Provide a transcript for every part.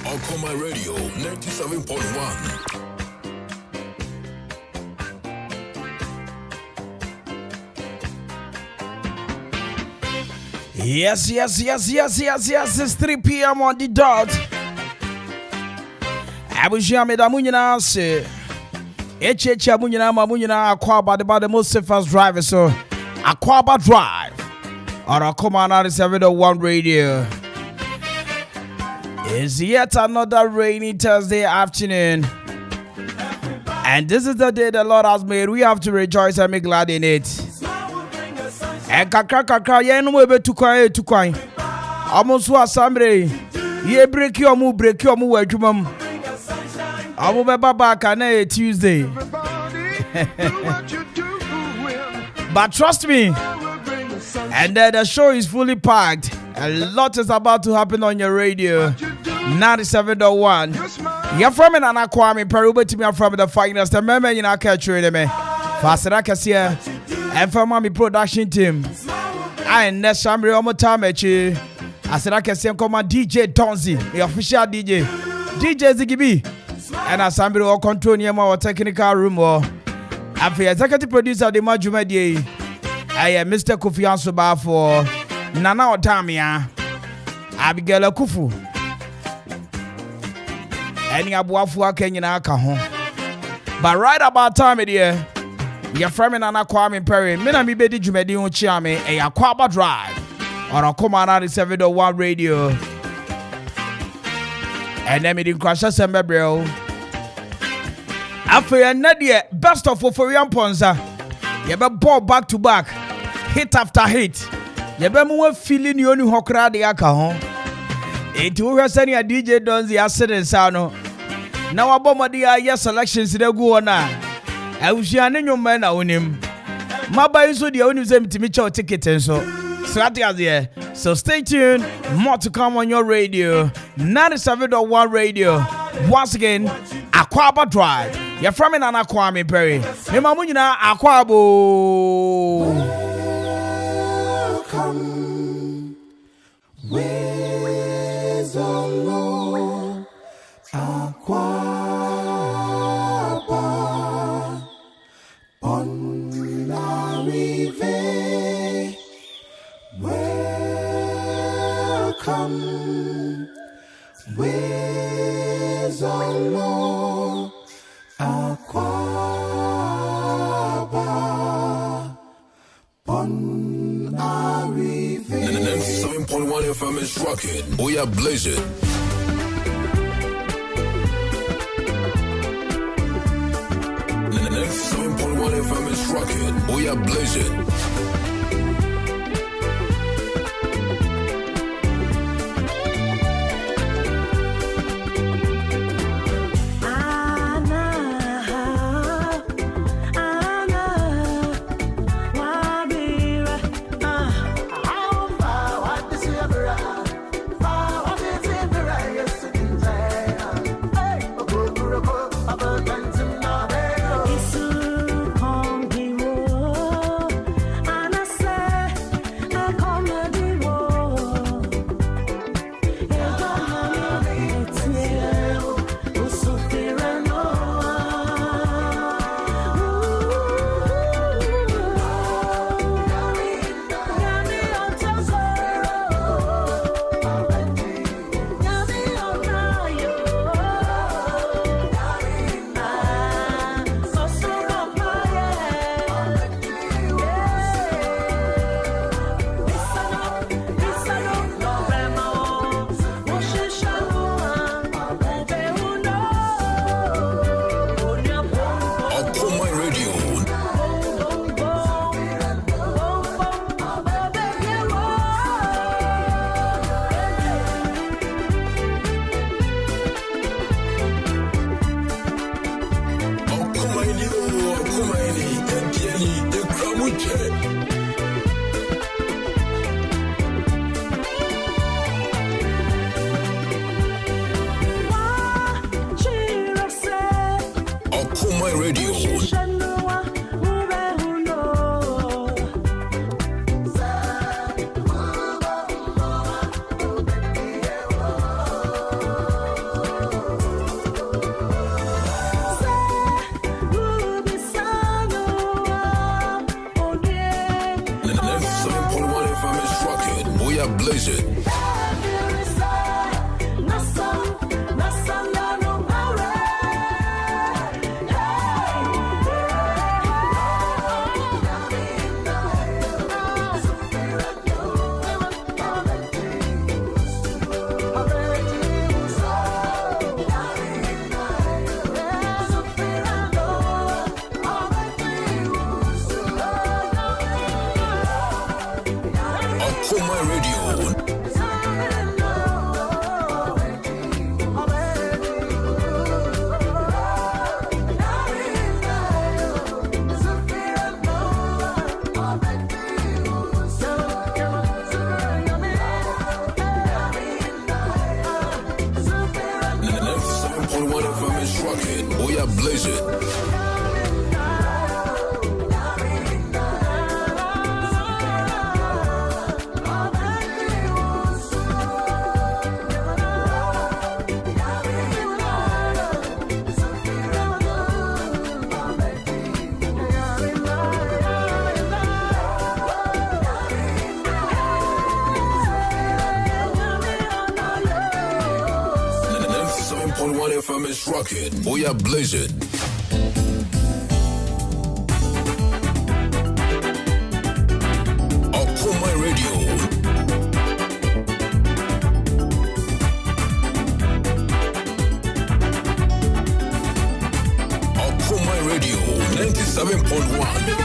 Okoman Radio 97.1. Yes. It's 3 p.m. on the dot. Abuja Medamunina say, Abuja Akwaaba about the most safest driver. So, Akwaaba Drive on Okoman 97.1 radio. It's yet another rainy Thursday afternoon. And this is the day the Lord has made. We have to rejoice and be glad in it. And kakra ye no be tukwan almost was Sunday ye break you mu adwuma mu amu be baba na Tuesday. But trust me, and the show is fully packed. A lot is about to happen on your radio 97.1. You're from Nana Kwame Mpere A.K.A from the finest. The member you catch me Fasera Kasia and from my production team. I next Shamri Omo Tamechi. I said I can see DJ Donzi, the official DJ Ziggy, and I Sambri or control near my technical room or after executive producer the Majumedi. I am Mr. Kofi Ansoba for Nana Otamia Abigail Kufu. Any Abuafua Kenya Kaho. But right about time it here. You're from Nana Kwame Mpere. Mina mi bedi jumedi unchiame a Akwaaba Drive on Okoman 97.1 radio. And then me di crasha sembe bro. After Nadia, best of Oforian Ponza. You be ball back to back, hit after hit. You be more feeling you only hokra de aka ho. It will send your DJ Donzi accident sound. Now abomadi ya selections de go on na. I wish you any your man on him. My buy so the only them to meet your ticket and so stay tuned. More to come on your radio 97.1 radio. Once again, Akwaaba Drive. You're from Nana Kwame Mpere. Me mamunyina Akwaabo. Welcome. Where's the Lord? Akwaaba. On la rive, welcome, where's our Lord, Akwaaba, on la rive. 97.1 FM is rocking. We are blazing. 97.1 FM is rocking. We are blazing. are blazing. Okoman Radio. We are blazing. FM is rocking. We are blazing. Okoman Radio. Okoman Radio 97.1.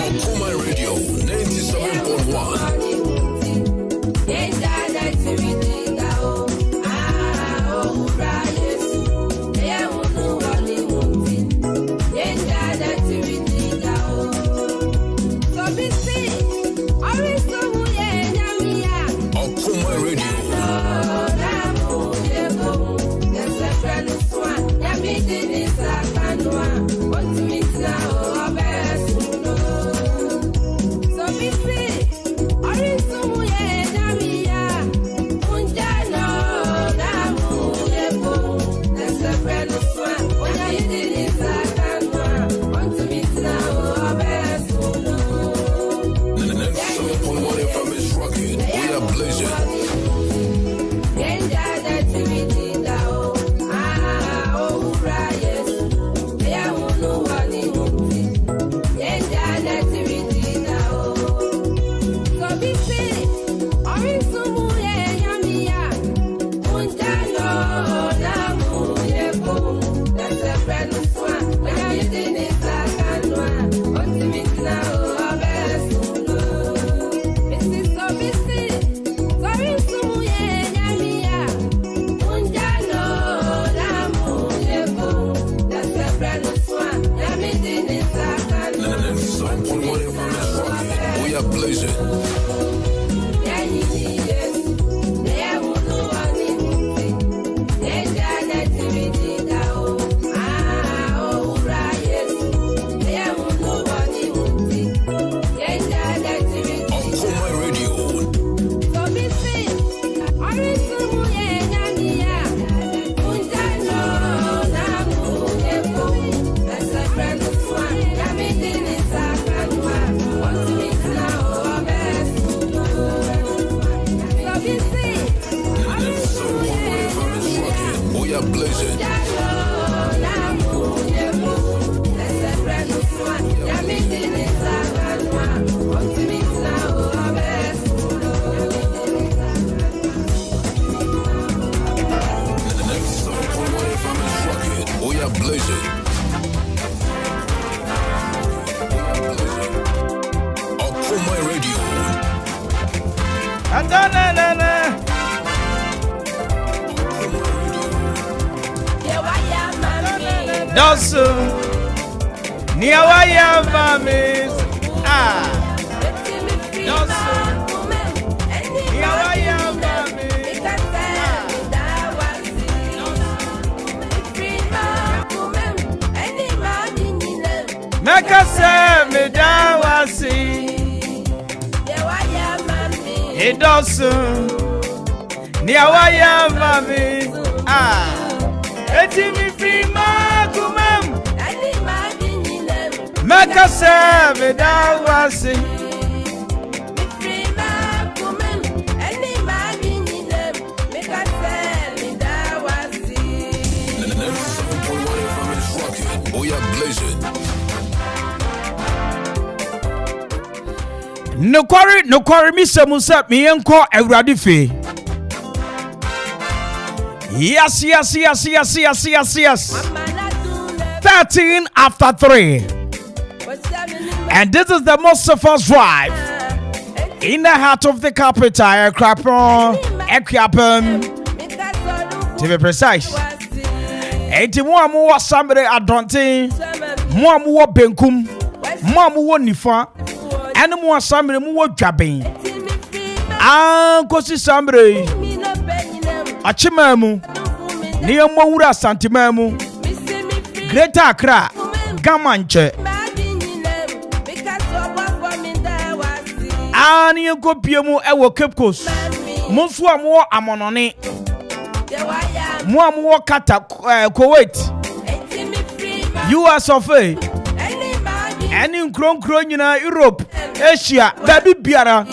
Okoman Radio 97.1. are blazing. Okoman Radio. Dosu Niawaya Mamis Dosu Niawaya Mamis Mekase Medawasi Dosu Niawaya Mamis Etimi Prima Kumem Mekase Medawasi We are blazing. No quarry, Mr. Musa, me enko Ewurade fe. Yes. 13 after 3. And this is the most first drive in the heart of the capital, A.K.A. To be precise. Enti mo amu wa sambre adonten, mo amu wo benkum, mo amu wo nifa, ene mo sambre mo wo dwaben. Ankosi sambre. Achimemu. Ni mo wura santimemu. Greater Accra, Gamanche. Ani enko piemu ewo Cape Coast. Mo so amu amonone. Mo amu kata Kuwait. US of A. Any nkron nyina Europe, Asia, baby biara.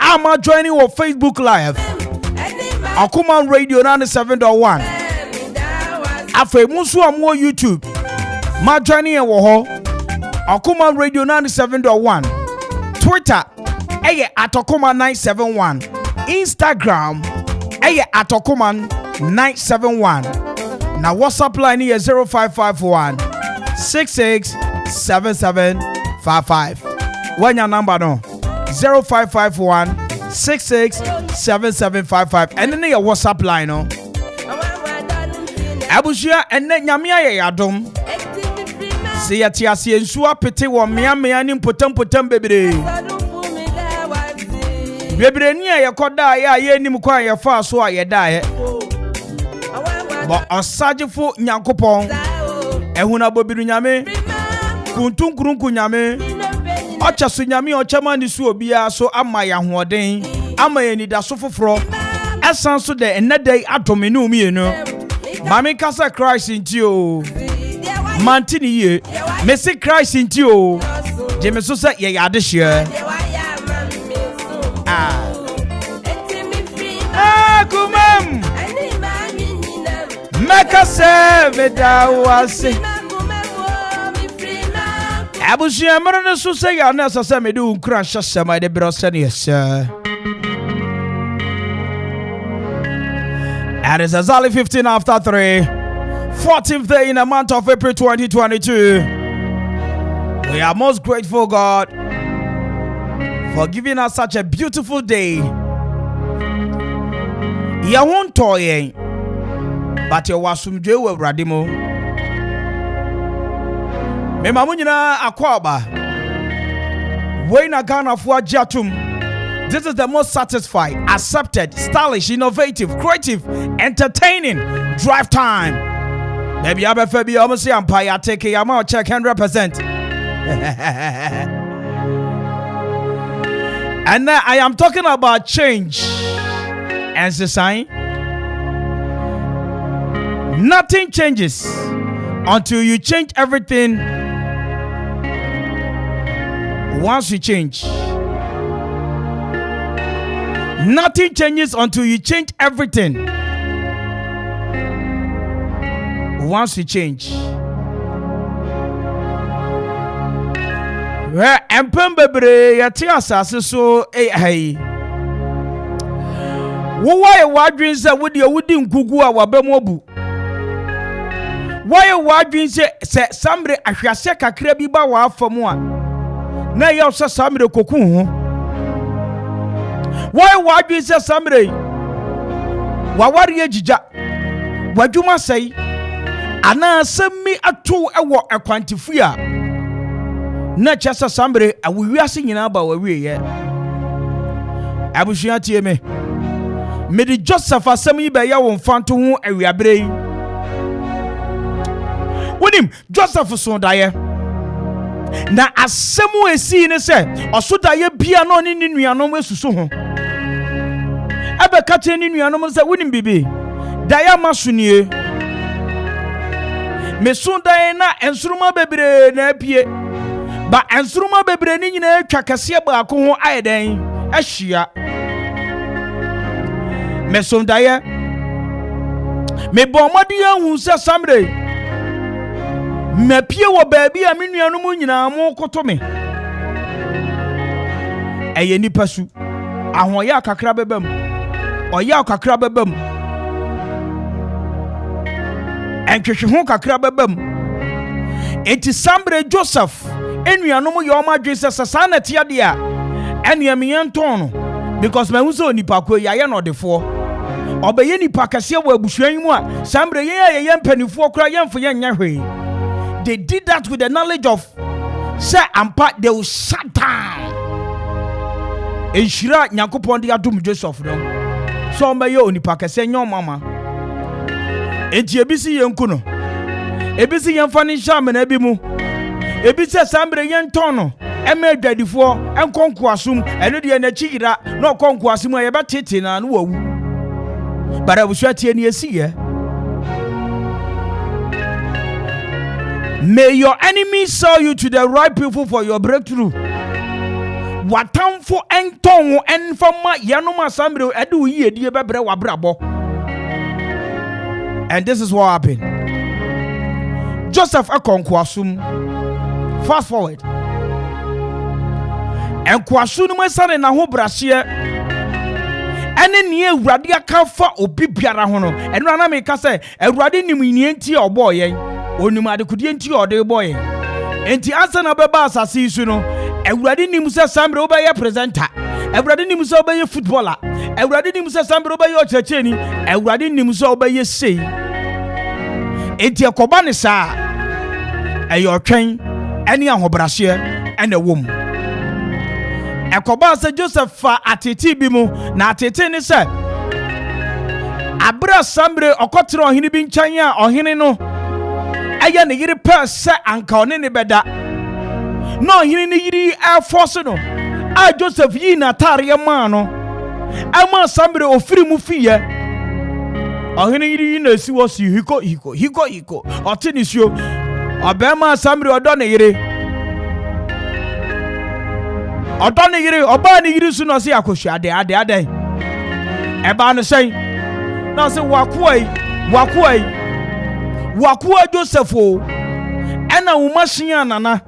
Ama joining on Facebook Live. Okoman Radio 97.1. Afe musu amu YouTube. Ma joining wo ho. Okoman Radio 97.1. Twitter eye @Okoman 971. Instagram eye @Okoman 971. Now WhatsApp line is 0551 667755. When your number no 0551 667755. And then your WhatsApp line no. Abushia and then Yamia Yadom. See at Yasi and Sua Pete or Miami and Potem baby. Baby near your koda ya ye ni mukwa ya fa so ya die. But osajefo nyankopon ehuna bobiru nyame kuntunkurunku nyame ochaso nyame ochama ni su obia so ama ya hoden ama ya ni da so foforo esan so de enedai adomenu mienu mami kasa Christ inti o mantini ye mesi Christ inti o je me so se ye yade hye kumam Mekase Medawasi Abushia Marana Susaya Nasa Samedu Crash Sama de Brosanius. And it's exactly 15 after 3. 14th day in the month of April 2022. We are most grateful, God, for giving us such a beautiful day. Ya won't toy. But you was some Jew Radimo. Memamunina Akwaaba. Wayna Ghana for Jatum. This is the most satisfied, accepted, stylish, innovative, creative, entertaining drive time. Maybe I'm a Fabi almost Empire take a amount check 100%. And I am talking about change. And the sign. Nothing changes until you change everything. Once you change. Nothing changes until you change everything. Once you change. Where empembebre yati asase so hey. Wo why wadwin say wo de wodi nkugu a wabam obu. why wadwin se sambre ahwase kakra bi ba wa afamu a na ye so sambre koku ho why wadwin se sambre wa ware agija wadwuma sei ana sami ato ewo ekwantifu a na chesa sambre awiase nyina ba wa wiye abusua tie me di Joseph asem yi be ya wo mfanto ho awiabre yi wonim Joseph so daye na asemu esi ne se oso daye bia no ne nuanom esusu ho ebe ka che ne nuanom se wonim bibi daye masunie me so daye na ensuruma bebre na apie ba ensuruma bebre ni nyina atwa kase ba ko ho ayeden ahia me so daye me bomodi ahu se samre me pie wo baabi a me nuanom nyina mo koto me eye nipa su ahoya kakra bebam oya kakra bebam enkehwe ho kakra bebam enti sambre Joseph enuanom ye o madwe se sasa na tia de a ene me yenton no because me huso nipa ko ya ye no defo obeye nipa kase wo abusuan mu a sambre ye mpanifo kora yemfo ye nya hwe. They did that with the knowledge of say ampa they will shut down enshira nyankopon de adom Joseph no so omeye onipa kase nya mama enti ebisi yenku no ebisi yemfa ne shame na bi mu ebisi sambre yenton no ema adwadifo enkonko asum eno de na chigida na okonko asum ye betete na no wawu bara busu atie ne esiye. May your enemies sell you to the right people for your breakthrough. Watamfo enton enfama yanoma sambre edu yi edi bebre wabrabo. And this is what happened. Joseph akonkwasum. Fast forward. Enkwasu no mesane na ho brahye. Ene ne Awurade aka fa obi biara ho no. Eno na me ka say Awurade nim ni enti obo yen. Onum adekudie enti ode boy enti ansa na beba asase isu no Awurade nim se sambre obeye presenter Awurade nim se obeye footballer Awurade nim se sambre obeye ochecheni Awurade nim se obeye sei enti ekoba ne saa eyo twen ene ahobrahye ene wom ekoba se Joseph fa atete bi mu na atete ne se abra sambre okotre ohene bi nkan a ohene no aya ne yiri pese anka one ne beda no hini ne yiri force no a Joseph yi na tare ma no ama sambre ofiri mu fiye ohini yiri na si wo si hiko otinisio obema sambre odo ne yiri oba ne yiri su no se akohwa ade eba no sei na se wakuwa Joseph ena umashia nana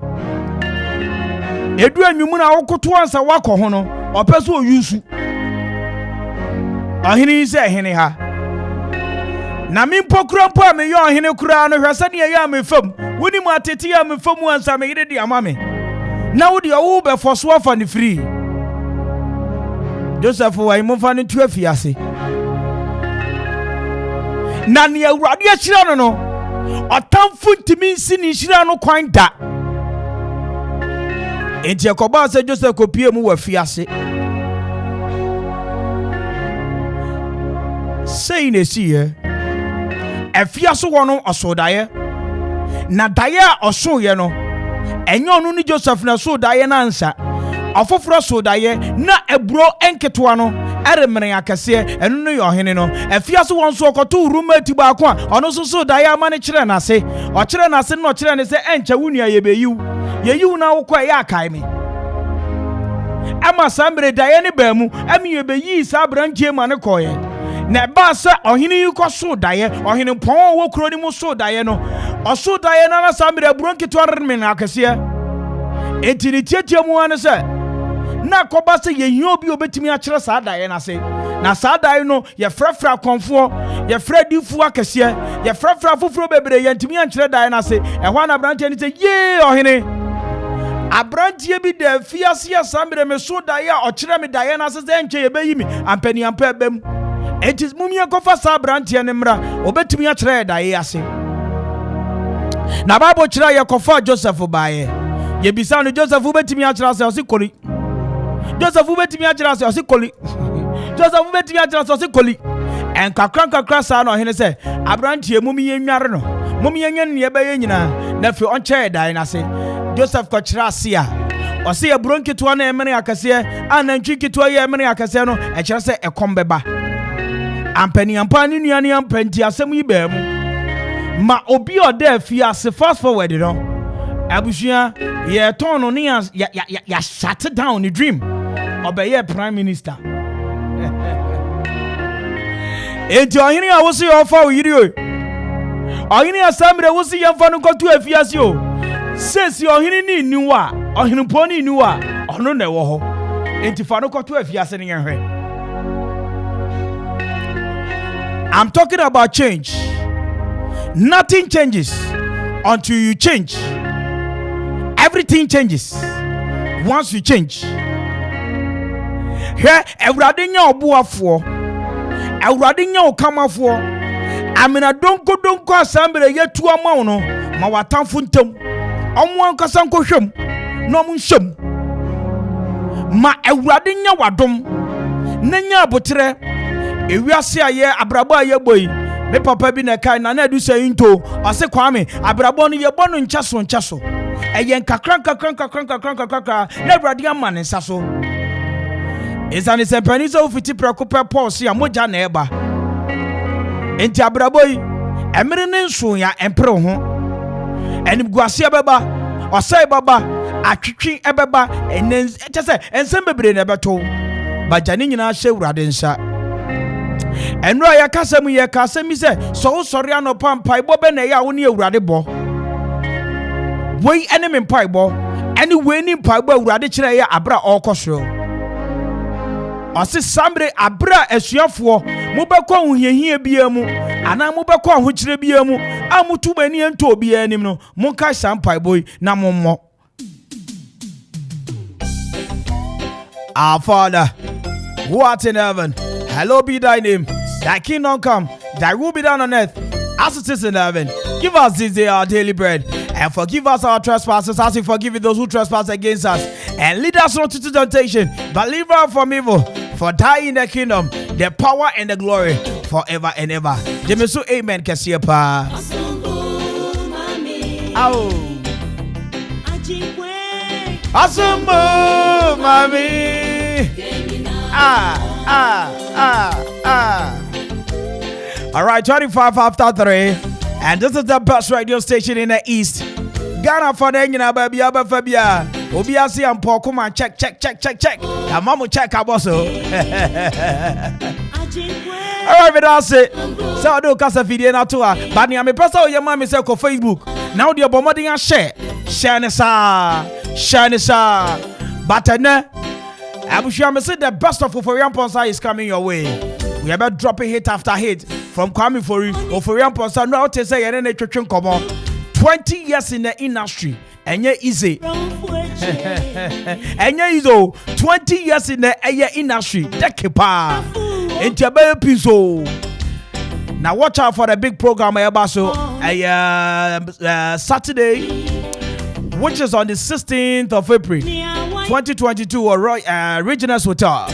edu anwumu na wokoto ansa wakọ ho no opeso oyusu ahini se ahini ha na mimpokura mpo me yo ahini kura no hwese ne ya me fam woni mu atete ya me fam ansa me yire di amame na wo de wo be foso afa ne free Joseph wa imfa ne tu afiase na ne Awurade akira no otamfu ntimi nsi ni nhira no kwan da enti ekoba se Joseph kopie mu wafiase sei ne siye afiase wono osodaye na daye osoye no enye onu ni Joseph na sodaye na ansa afoforo sodaye na ebro enketo ano eremere akase enu no yohene no afiase won so okoto rumati ba ko a ono so daye amane kire na se o kire na se no kire ne se encha wunua yebeyiu na wo kwa ya kai me ama sambre daye ne ba mu ami yebeyi sa brantie ma ne koye na ba se ohene yi ko so daye ohene pon wo kro ni mu so daye no o so daye na sambre bronketo eremere akase etini tietie mu ane se na koba se ye hio bi obetimi a kire saa dae na se na saa dae no ye frefra konfo ye Freddy fu akese ye frafra foforo bebre ye ntimi ankyere dan na se e ho na branche ni se ye ohene abrantie bi da fiase asambre me so da ya o kyere me da ya na se enche ye beyi mi ampani ampa bem etis mumie kofa sa brantie ne mra obetimi akyere da ya ase na Bible kyere ye kofa Joseph baaye ye bisa no Joseph obetimi akyere ase o se koli Joseph obetimi akyere ase o se koli Joseph obetimi akyere ase o se koli en kakran sa no hene se abrantie mumie nware no mumie nyen ne be ye nyina na fi on kyere da na se Joseph ko kyere ase a o se ye bronketo na emene akase anantwi keto ye emene akase no e kyere se ekombeba ampani ampani nuane ampanti asem yi ba mu ma obi oda fi ase fast forward no abusua ye ton no ne ya shut down the dream obeye prime minister enti ohini a wosi ofa oyiri o ohini asamre wosi yemfa no kotu afiase o sesi ohini ni niwa ohini poni niwa ono na ewo ho enti fa no kotu afiase ne yenhwe. I'm talking about change. Nothing changes until you change. Everything changes once you change. Here, everybody nya obuafo. Everybody nya okamafo. Amina donko asambere yetu ama no ma watamfo ntam. Omo ankasa nkohwem no mo nhwem. Ma everybody nya wadom. Nanya abotre ewiase aye abrabo aye boy. Me papa bi na kai na edu say into ose Kwame abrabo no ye bo no nchaso eyen kakran na Awurade ama ne nsa so ezane sempani so fiti prekope pause ya moja na eba enti abrabo yi emere ne nso ya empre ho enim guase ebeba osai baba atwitwi ebeba enen chese ensem bebre na beto bajani nyina hye Awurade nsa enro ya kasem ye kasem se so sori anopa mpaibo be na ya wo ne Awurade bo wei enemy mpaibo eni wei ni mpaibo Awurade kire ya abra okosoro ose sambre abra asuafo mobekọ ohihie bia mu ana mobekọ ahokyire bia mu amutu mani ento bia anim no monka sampaibo na mommo. Our Father who art in heaven, hallowed be thy name. Thy kingdom come, thy will be done on earth as it is in heaven. Give us this day our daily bread, and forgive us our trespasses as we forgive those who trespass against us. And lead us not into temptation, but deliver us from evil. For thy in the kingdom, the power and the glory, forever and ever. Jemesu amen. Kasiepa. Ow. Asumbo mami. All right, 25 after 3, and this is the best radio station in the East. Ghana for the Engina baby Abafabia. Obiasi and Okoman check. And Mamu check aboso. All right, that's it. So I do casa video na toa. But me person your mama say ko Facebook. Now the bomarding and share nessa. But I'm sure I say the best of Oforian Ponsa is coming your way. We are about dropping hit after hit from Kwame Mpere A.K.A. Oforian Ponsa. No, to say any church come on. 20 years in the industry, and yet easy. And yet 20 years in the industry. Dekepa. Into a episode. Now watch out for the big program so Saturday, which is on the 16th of April 2022 or Regionals Hotel.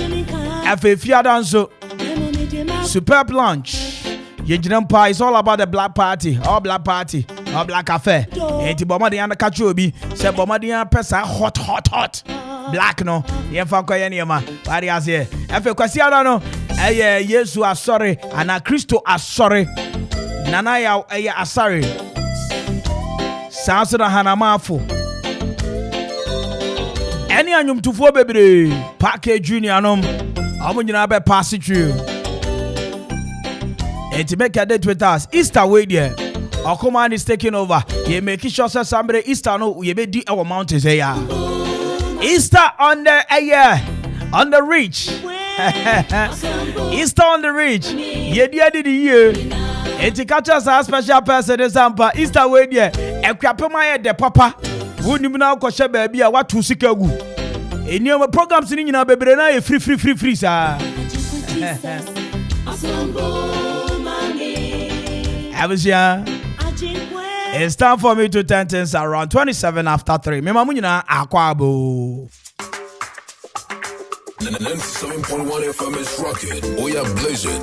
Fiadanso superb lunch. Yejinampa is all about the black party, or black affair. Enti bomadi anda kachobi, se bomadi anda pesa hot. Black no, yemfa kwa yema. Bari asie. Kwasi ada no, Yesu asori, ana Kristo asori. Nana ya asari. Sanso na hanamafo. Any anyum tufo bebre, package junior anom. Amu nyina be pass it through. And to make a date with us, Easter way there. Okoman is taking over. You make sure somebody Easter no we be our mountains here. Easter on the reach. Easter on the Ridge. Yedia did the year. And to catch us a special person is Zampa. Easter way there. And Krapama de Papa. Wouldn't you now question baby? What to seek a good? And your programs in your baby na free, sir. I was young. It's time for me to turn things around 27 after 3. Me Okoman Akwaaba. 97.1 FM is rocking. We are blazing.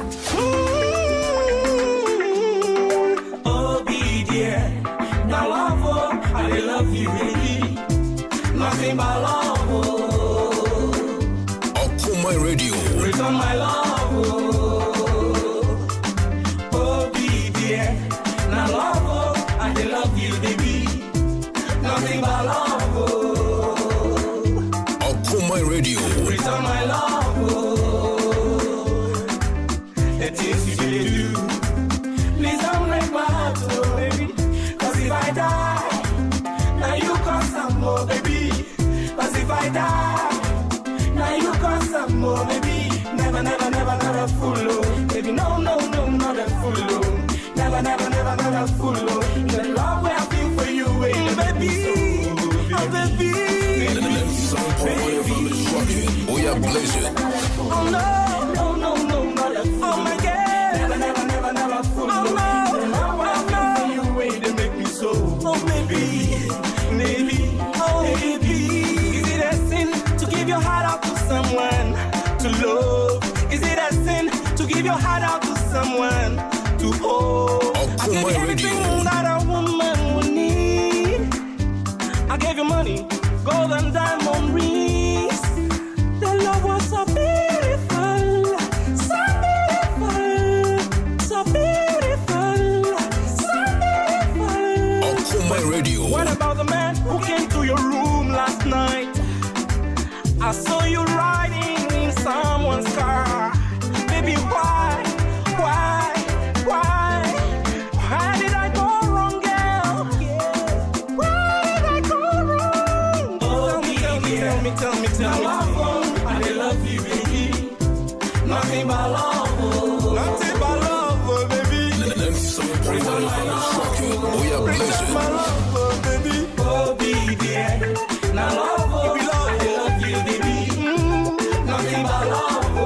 Oh, be dear. Now, love, I love you, baby. Nothing but love. Okoman Radio. Return my love. Oh, be dear. Now, love, I love you, baby. Nothing but love. Okoman Radio. Return my love. The things you really do. Please don't break my heart, oh, baby. Cause if I die, now you come some more, baby. Cause if I die, now you come some more, baby. Never, never, never, never fool, oh. Baby, no, no, no, not a fool, oh. Never, never, never, never fool, oh. The love I feel for you, baby. Oh, baby. We are blazing. Oh no, no, no, no, not a fool. Oh my God, never, never, never, never fool. Oh no, now I feel for you, way they make me so. Oh baby, baby, oh baby. Is it a sin to give your heart out to someone to love? Is it a sin to give your heart out to someone to hold? I gave you everything that a woman would need. I gave you money, gold and diamond rings. The love was so beautiful, so beautiful, so beautiful, so beautiful. Okoman Radio. What about the man who came to your room last night? I saw you riding in someone's car. Baby, why did I go wrong, girl? Why did I go wrong? Oh, tell me. I love you, baby. Nothing but love, oh. Nothing but love, oh, baby. 97.1 FM is rocking. We are blazing. My love, oh, baby. Oh, baby, now love, oh. I love you, baby. Nothing but love, oh.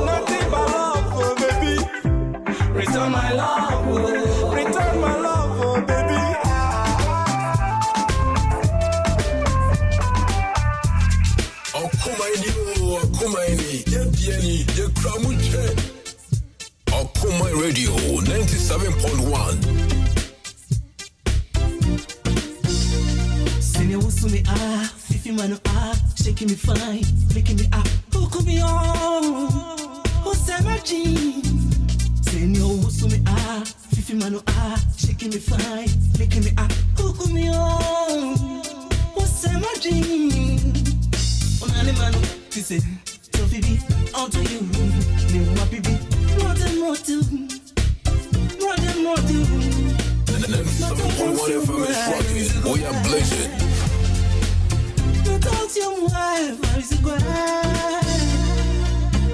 Nothing but love, oh, baby. Return my love, oh. Return my love, oh, baby. Okoman Radio 97.1. Senior Usumi Fifi Manu shaking me fine, making me up. Who could be on? Who's emerging? Senior Usumi Fifi Manu shaking me fine, making me up. Who could be on? Who's emerging? On animal, she said, Sophie, onto you. Name my baby. More than 97.1 FM is rocking. We are blazing. Don't you wife, I was a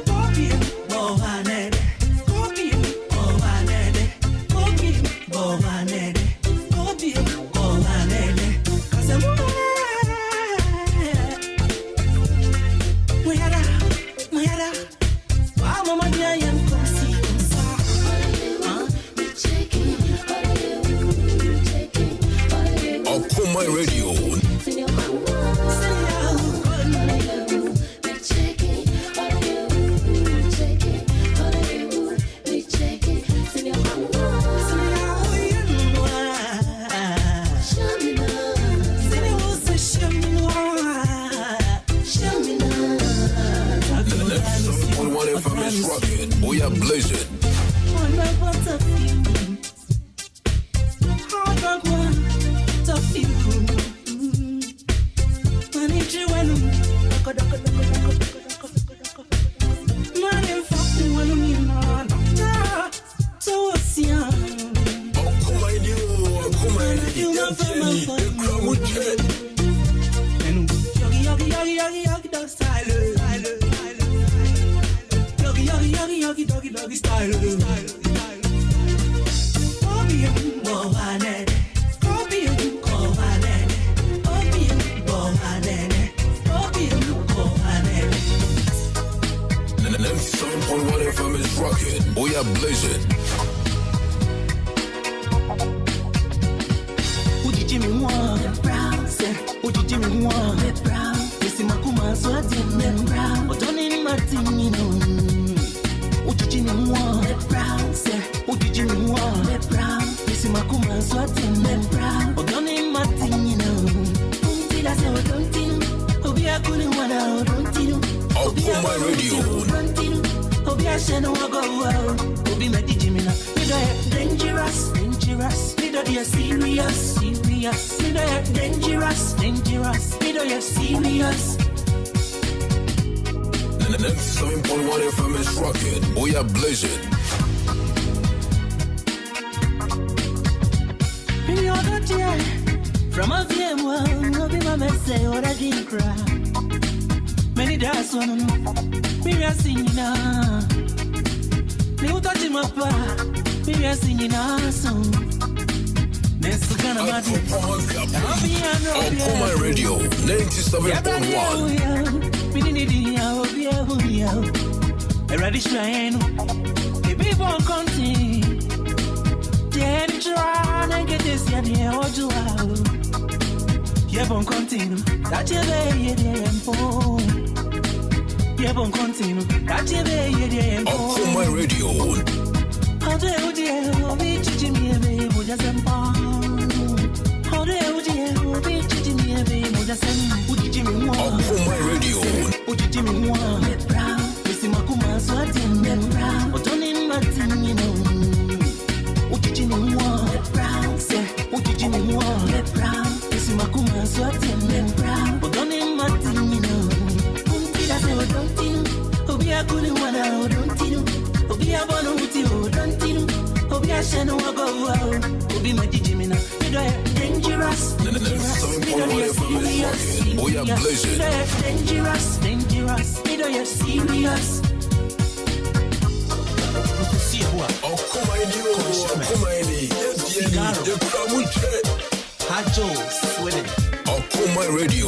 Copy, Bohanede. Copy, Bohanede. Copy, Bohanede. Copy, Bohanede. Cause I'm Mayada. Wow, Mama, I am come see. Okoman Radio. FM is rocking. We are blazing. doggy style. Obium, Bohanene. Obium, Bohanene. Obium, Bohanene. Obium, Bohanene. 97.1 FM is rocking. We are blazing. Jimmy Wan, Brown, Uji Jimmy Wan, Brown, Missy Makuma, Swatin, Brown, Otoni Martin, you know, Uji Jimmy Wan, Brown, Uji Jimmy Wan, Brown, Missy Makuma, Swatin, Brown, Otoni Martin, you know, Untila, so don't you, Obia couldn't want out, don't you, Okoman Radio, Obia Shano, go out, Obi Medi Jimina, dangerous, dangerous, you're serious, serious, dangerous, dangerous, you're serious. 97.1 FM is rocking. We are blazing. From a VM, no be my message, or I didn't cry. Many days on me, are singing now. You touching my part, me are singing our song. Okoman Radio, 97.1. Ready shine, the people continue. Then try and get this year or two out. You won't continue, that you lay and fall. You won't continue, that you lay and fall. Okoman Radio. How do you be teaching me a baby? Just a how do you be teaching me a baby? Just a Okoman Radio. Uji Jimmy Wan, Brown, Missy Makuma, Swatin, Brown, Otoni Martin, you know, Uji Jimmy Wan, Brown, Uji Jimmy Wan, Brown, Missy Makuma, Swatin, Brown, Otoni Martin, you know, Untila, so don't you, Obia couldn't want out, don't you, Obia Bono, don't you, Obia Shano, go out, Obi Medi Jimina, dangerous, dangerous, We are blazing. dangerous, dangerous, you're serious. Okoman Radio.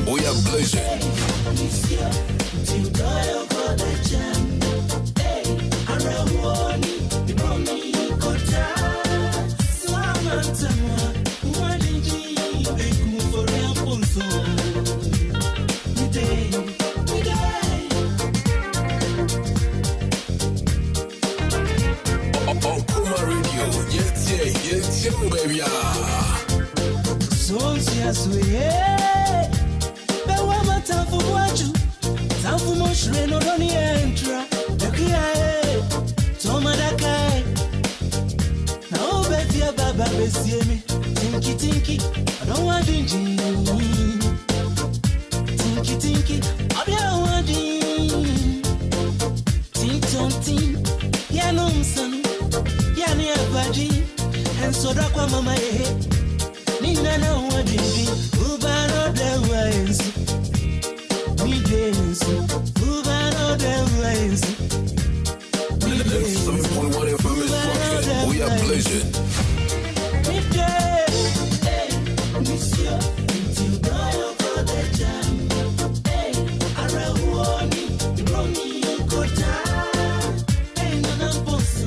We are blazing. Okoman Radio, yes, baby. So yes, we time for what you, time for much rain on the entra. Tomadaka. Now, baby, Baba, see me. Tinky, I don't want to Tinky, I don't want to yeah, no, son, yeah, near Baji, and so that Mama, Nina, no, what did you, Ubano, the ways. We dance, move out of their ways. We dance, 7.1 FM is rocking. We are blazing. We dance, Monsieur, until God over the jam. Hey, Arawani, Ronnie, Kota. Hey, Nana Bossa,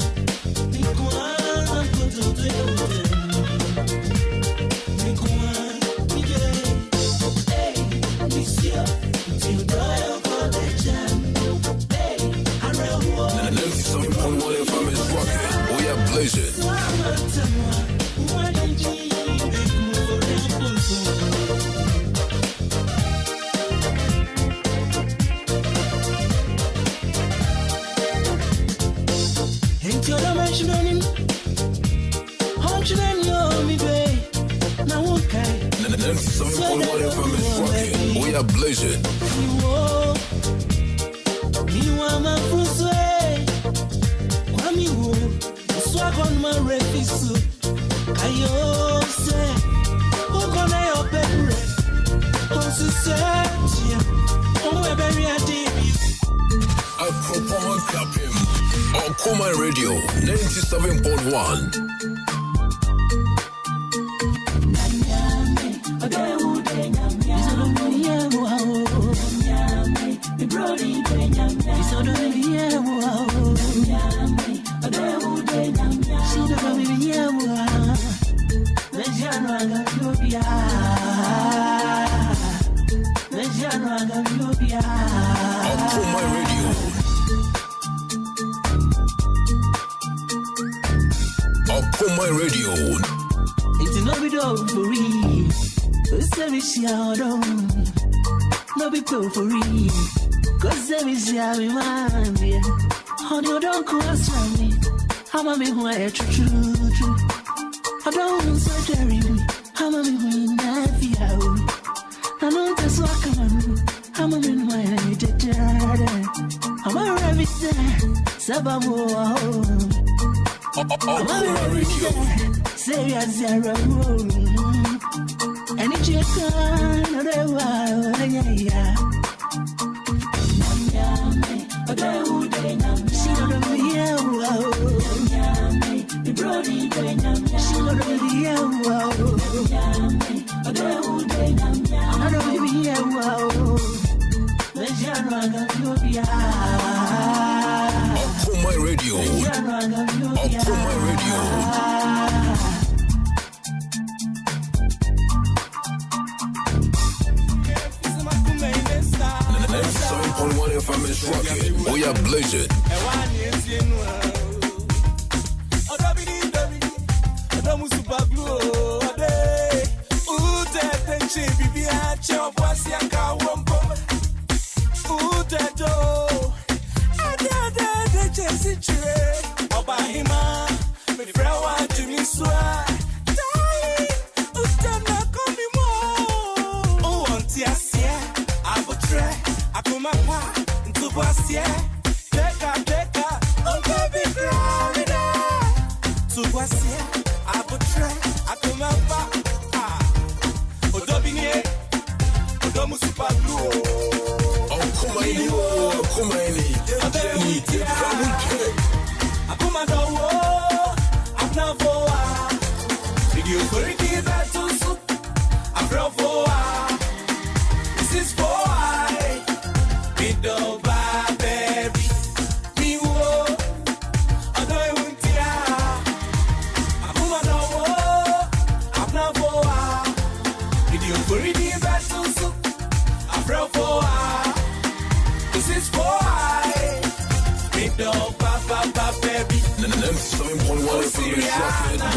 Nikuan, Koto, Nikuan, 97.1 FM is rocking. We are blazing. Kwame swag on my refisu. Kayo say, Okoman Akwaaba. Consistency. Oh, very deep. Okoman Radio 97.1. Okoman Radio. It's no bit of for real. Service yard no be pro for real. Cause service yard be man, yeah. Honey, you don't cross me. I'm a big way true. I don't surgery. I'm a big way knife out. I know that's what I can. I'm a big way I'm a rabbit there. Sabamo. Okoman Radio. Serious zero. And it's your kind of yeah. Okoman Radio. Okoman Radio. 97.1 FM is rocking. We are blazing.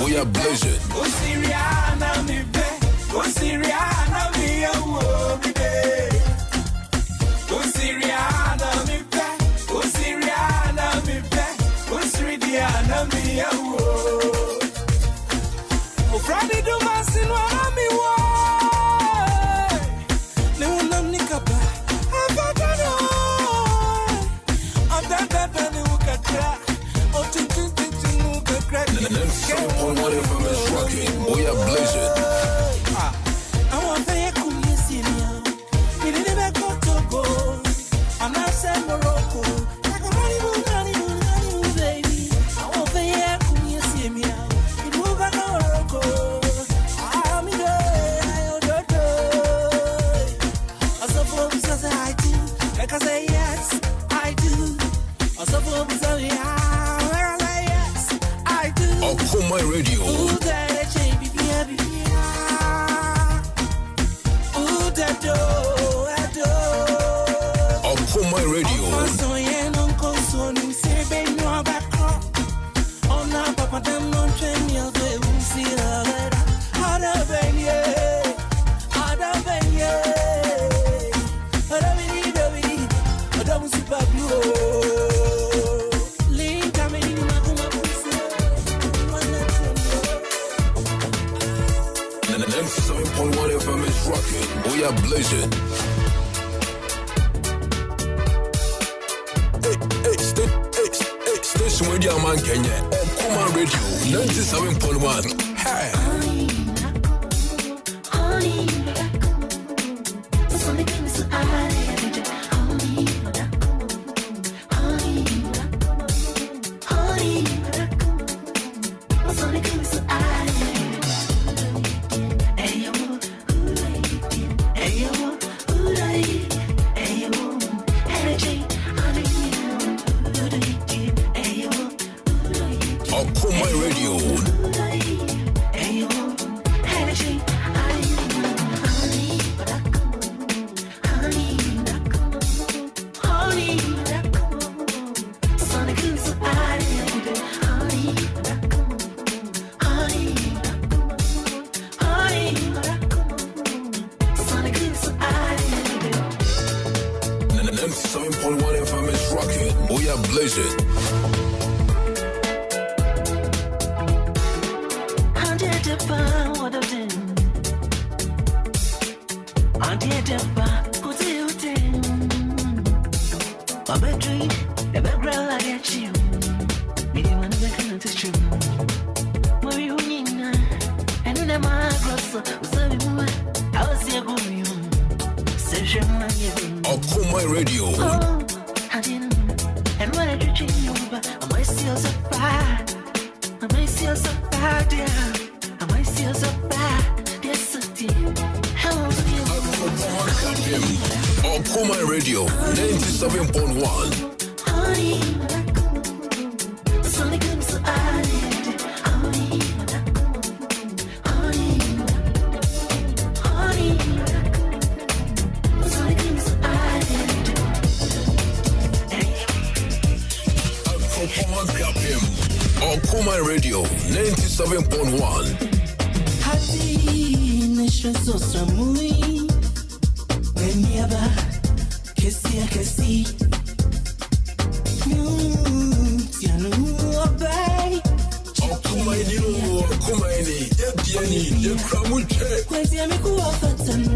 We are blazing. We are blazing. I'm not saying Morocco. Baby. I want to hear you see me out. It move back Morocco. I'm in I suppose I do. Like I say yes, I do. I suppose yes, I do. Okoman Radio. Okoman Radio. And 97.1 FM is We are blazing. Station Radio Man Kenya. Okoman Radio 97.1. Hey. Okoman Radio. Okoman Radio 97.1. Okoman Radio 97.1. Hati nation so samui Neniaba kesi Tianu obey Okoman Ebiani Yekramuche. Kwezi amiku wafatanu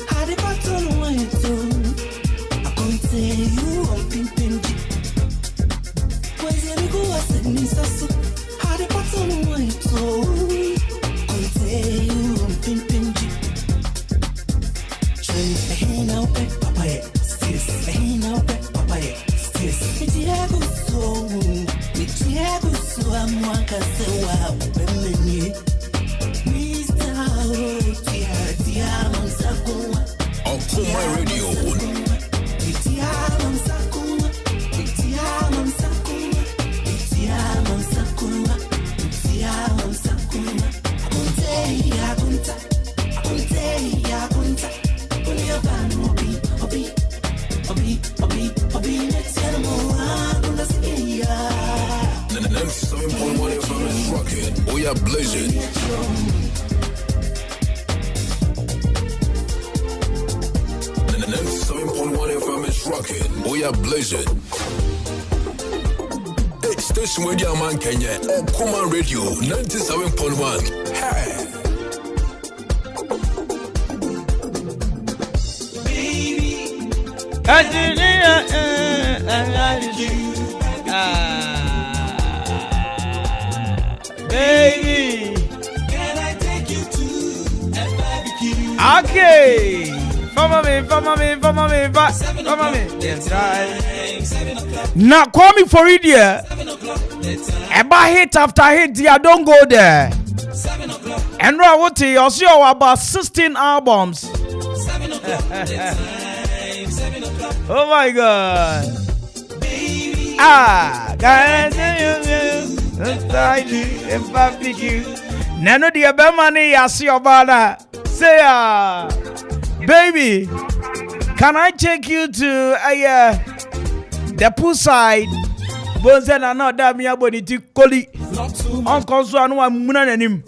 Hadi patonu waito Akonte you on pimpinji Kwezi amiku waseni sasu Hadi patonu waito Akonte you on pimpinji Chani ehina upe papaye Stis ehina upe papaye Stis Mitiagu so amwaka sewa upemeni Okoman Radio. We are blazing. 97.1 FM is rocking. We are blazing. Hey, Station Radio Man Kenya. Okoman Radio 97.1. Hey. Baby, can I take you to a barbecue? Okay. Follow me. Yes, right. Now, Kwame Mpere A.K.A. About hit after hit, I don't go there. And right, what you see about 16 albums. Oh my God. Can I tell you? Barbecue. Nano the money I see about that. Say baby, can I take you to the poolside? Bonzen and not that me abody to Koli. Uncle Swan one munanim.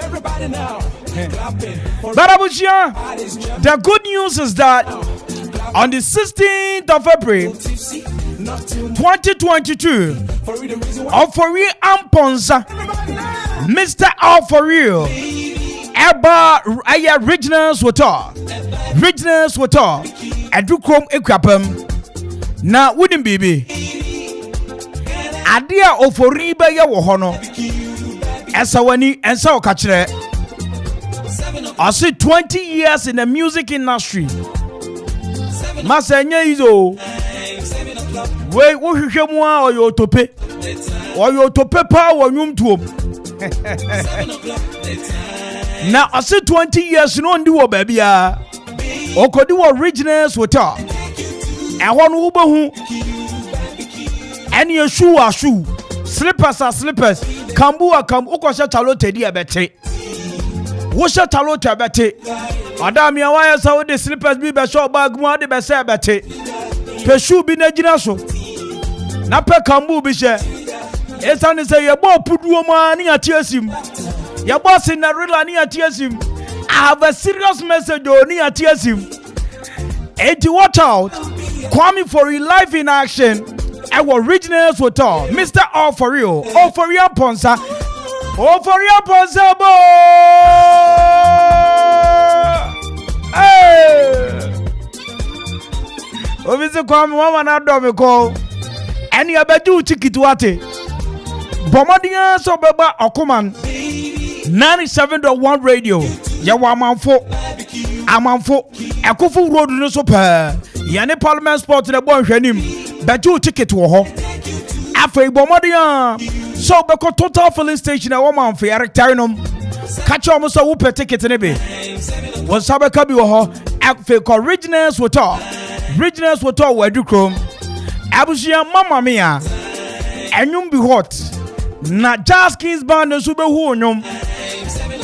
Everybody now clapping. But Abuja, the good news is that on the 16th of April 2022, Ofori Amponza, Mr. Ofori Eba aya regionals water. Regionals water. Edukrom ekwapem. Na wouldn't baby. Adia oforiba ya wo ho no. Esa wani ensa okachire. I see 20 years in the music industry. Masenya izo. We wo hwehwe mu a oyo tope. Oyo tope pa wo nwum tuom. Now I see 20 years no ndi wo ba bia. Okodi wo originals hotel. Ehwo no wo behu. Any shoe are shoe. Slippers are slippers. Kambu are kambu. Ukosha talote di abete. Wosha talote abete. Adam ya waya sa wo de slippers bi be show bag mu ade be se abete. Pe shoe bi na gina so. Na pe kambu bi she. Esa ni say ye bo puduo ma ni ati asim. Ye bo Cinderella ni ati asim. I have a serious message o ni ati asim. Eti watch out. Kwame for real life in action. Our originals were tall. Mr. All for real. All for real Ponsa. All for real Ponsa boy. Hey. Obviously Kwame mama na do me call. Any abedu ticket wate. Bomadian so beba Okoman 97.1 radio. Yawa amanfo Ekufu road no so pa. Yane Parliament Sport na bon hwanim. Bedu ticket wo ho. Afei bomadian so beko total filling station na woman for Eric catch almost so whoop ticket ne be. Won sabeka bi wo ho. Afei originals wo to. Originals wo to wadu krom. Abusia mama mia. Enyum bi hot. Na Jazz Kings band no so be hu onyum.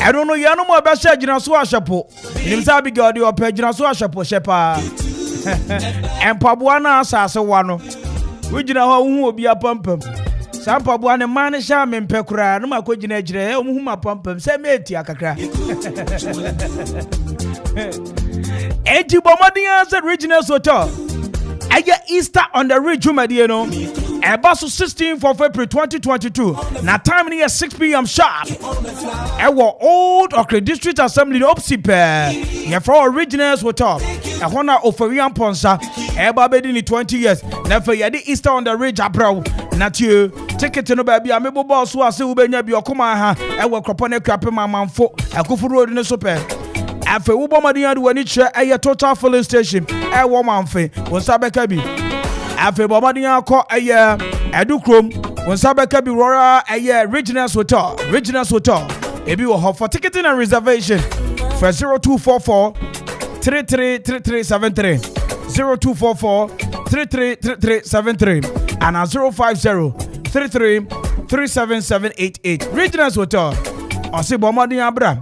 I don't know ya no mo be share gina so ahyepo. Nim sa bi god yo pe gina so ahyepo shepa. Empaboa na asase wa no. We gina ho hu obi apampam. Sa empaboa ne man sha me mpe kura no makogina agire o mu hu mapampam se meti akakra. Eji bomadian said regional hotel. Aya Easter on the Ridge Jumadie no. Ebaso 16th of April 2022. Now time near 6 p.m. sharp. Ewo Old Okre District Assembly Opsipe. Ye for originals hotel. E hona oferian ponsa. Eba bedi ni 20 years. Na for ye the Easter on the Ridge abrow. Na tie ticket no baby amebo boss so ase wo benya bi okoma ha. Ewo kropone kwape mamamfo. Akufu road ne so pe. Afe wo bomadian de wani che eye total filling station. Ewo manfe. Won sabeka bi. Afe bomadian ko eye edukrom. Won sabeka bi rora eye regionals hotel. Regionals hotel. Ebi wo ho for ticketing and reservation. For 0244 333373. 0244 333373 and 050 33 37788. Regionals hotel. Ose bomadian abra.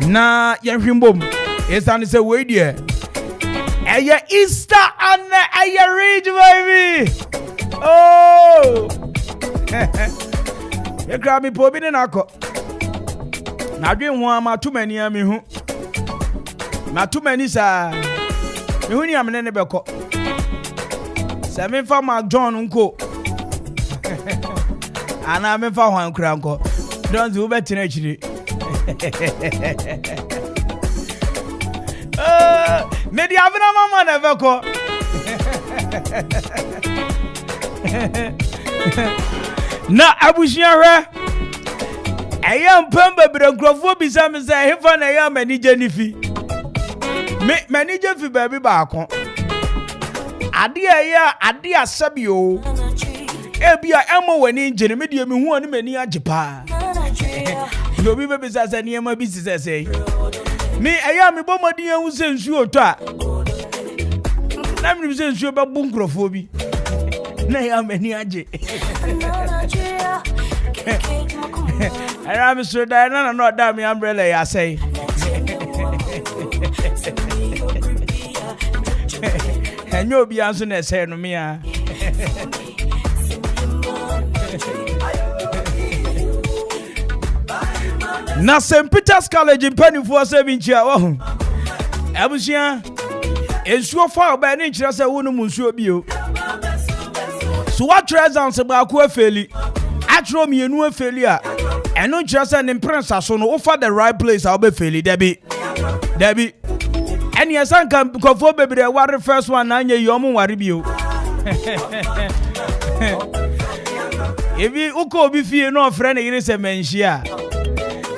Na yehwimbom esane se we die eye Easter and eye Ridge baby. Oh ye grab me po bi ne nako na dwen ho ama to mani a me hu ma to mani sa me hu ni amene ne beko se me fa ma John nko ana me fa hwan kura nko don zu betina chiri. Maybe I've been a mama never call. Na abushia I am Pemba Brografo beside me say if I am manager nifi. Me manager fi baby back on. Adia sabio. Ebia emo weni njene media me hu ani mani ajepa. No be baby say niam bi say. Me aya me bomadi an hu se nsu oto a. Na me se nsu be bu nkrofo bi. Na ya mani aje. Ara me so da na no da me umbrella ya say. Enyo bi anso na say no me a. Na St. Peter's College in Pennyford 7 chia wo. Abusia ensuo fa oba ni kire se wo no munsuo bio. So what treasures ba ko afeli. Atro mienu afeli a ɛno kyerɛ sɛ ne mprɛnsa so no wofa the right place a wobɛfeli dabi ɛne ɛsa nka nkɔfoɔ bebree ware first one na anyɛ yi ɔmo ware bio ebi wokɔ obi fie na ɔfrɛ ne yere sɛ manhyia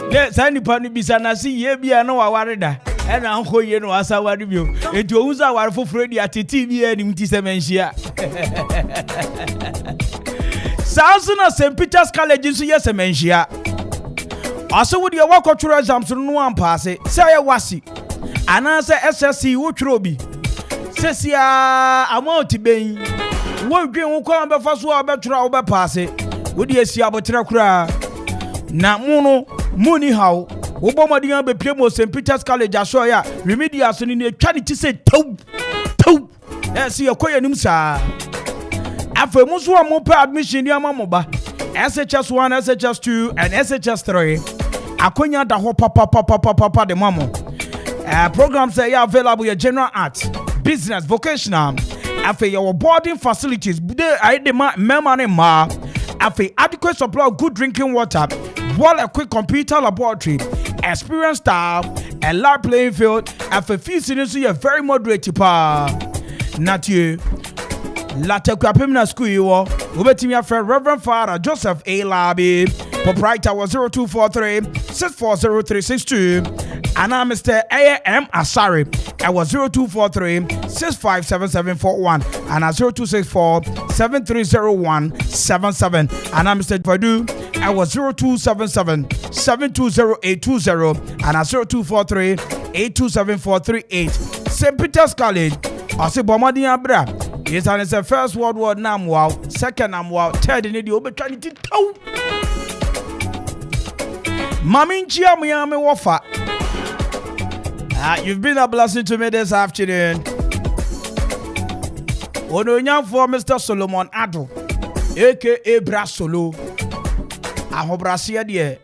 ne saa nipa no bisa na se yie bia na waware da ɛna nkɔ yie no wasa ware bio enti ohu sɛ ware foforɔ di atete bi anim ti sɛ manhyia saa nso na St. Peter's College nso yɛ sɛ manhyia ɔsɛ wo deɛ wakɔtwerɛ exams no ampaase sɛ ɛyɛ wasi anaasɛ SSC wotwerɛ obi sɛsia amount bɛn wodwen wo kwan bɛfa so a wobɛtwerɛ a wobɛpaase wode asi abotrɛ koraa na mo no muni haw wobɔ mmɔden abɛpie mu St. Peter's College asɔre a remedial so no ne atwa ne ti sɛ tow ɛsɛ yɛkɔ yɛnim saa afei mo so a mopɛ admission ne ama mo ba SHS 1, SHS 2 and SHS 3 akonya da hɔ papa de mamo programs are available your general art business vocational after your boarding facilities I demand money ma after adequate supply of good drinking water well equipped computer laboratory experienced staff and large playing field after fees in you very moderate pa not you Latte Kwapimna School you are Ubetimia friend Reverend Father Joseph A. Labi proprietor was 0243 640362 and I'm Mr. A.M. Asari I was 0243 657741 and at 0264 730177 and I'm Mr. Padu I was 0277 720820 and at 0243 827438 St. Peter's College Ose Bomadi Abra yes, and it's the first World War nam wow, second nam wow, third in the opportunity to Maminchia Miami Wafa. You've been a blessing to me this afternoon. Ononya for Mr. Solomon Ado, A.K.A. Brasolo. Ahobrasia dear.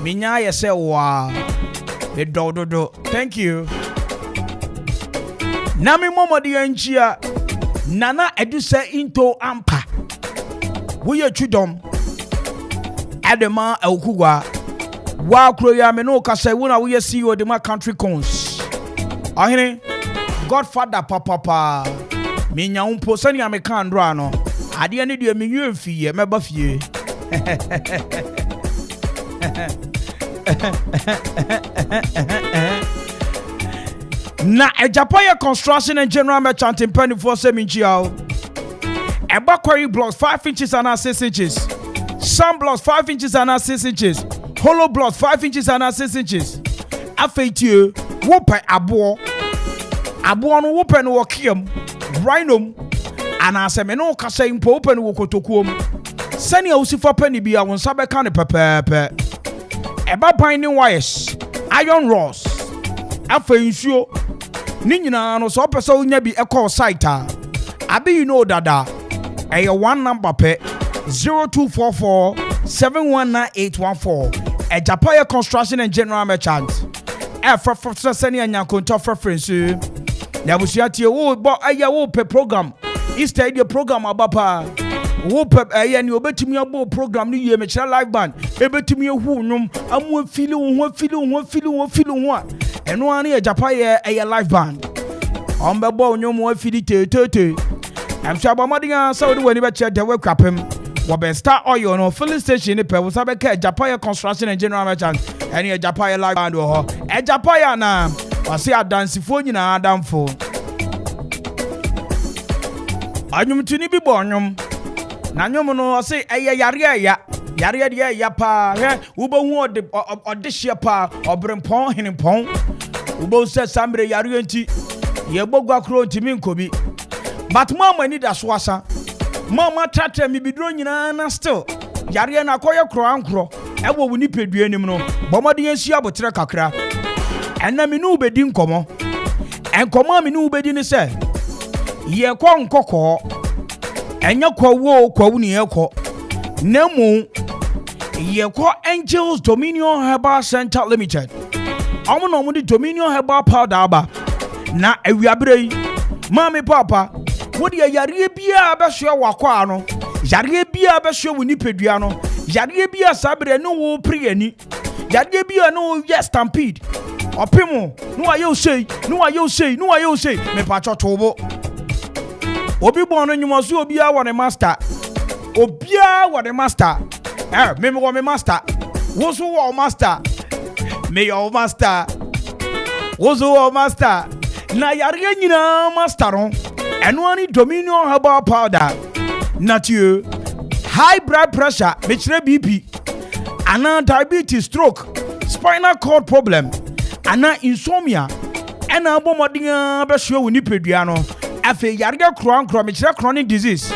Minya yese wa. The do. Thank you. Nami momo di enchia. Nana eduse into ampa. Wuye chudom. Adema Elkugwa. Wa kroya me no kase wona wuye CEO de ma country cons. Ahene Godfather papa. Me nya umpo sani ame kan dro ano. Ade ne de me nwe mfie me ba fie. Na Ejapaya construction and general merchant in penny for seminchiao. Eba quarry blocks 5 inches and 6 inches. Some blocks 5 inches and 6 inches. Hollow blocks 5 inches and 6 inches. Afeitio, whoop abo. Abo no whoop and wakium. Rhinum. And as a meno kasa impo open wokotokum. Seni usifa penny be a one sabekane pepe. Eba binding wires. Iron rods. Afeitio. Ninyina no so pesa unya bi echo site abi you know dada e one number pe 0244 719814 Ejapaya construction and general merchant for seni anyankonto preference na busuatie wo bo aya wo pe program Easter the program abapa wo pe aya ni obetimi abo program ni ye me kira live band ebetimi ehu nwum amu fili wo ho eno ani Ejapaya a live band ombebo onyomo afidi tete amsha bomadinga saudi wani be che de we kwapem wo be star oil no filling station ni pe wo sabe ka Ejapaya construction and general merchant eni Ejapaya live band wo ho Ejapaya na wase adansifo nyina adamfo anyum tuni bi bo onyum na nyum no wase eye yare de ya pa wo bo hu ode hye pa obrempon henempon ubo se samre yare nti ye bogwa kro ntimi nkobi but mama ni da so asa mama tratra mi bidro nyina na still yare na koye kro ankro e wo ni pedua nim no bomode yansi abotre kakra enna mi nu bedi nkomo enkomo mi nu bedi ni se ye ko nkoko enya kwa wu ni ekọ nemu ye ko Angels Dominion Herbal Center Limited no mo di Dominion Herbal Powder aba na awiabrei mami papa wo di yare bia be hwe wakwa no yare bia be hwe wo nipedua no Yadeɛ bi a sabre no wo priani. Yadeɛ bi a no yes stampede. Opimo, no ayo say, no ayo say, no ayo say, me pacho tobo. Obi born on you must be a one master. Obia what a master. Me wa me master. Wozu wa master. Me your master. Wozu wa master. Na yare nyina master on. Eno ani Dominion herbal powder. Nature. High blood pressure, mechire BP. Ana diabetes, stroke, spinal cord problem. Ana insomnia. Ena bomodinga be hwe woni pedua no. Afe yare kro mechire chronic disease.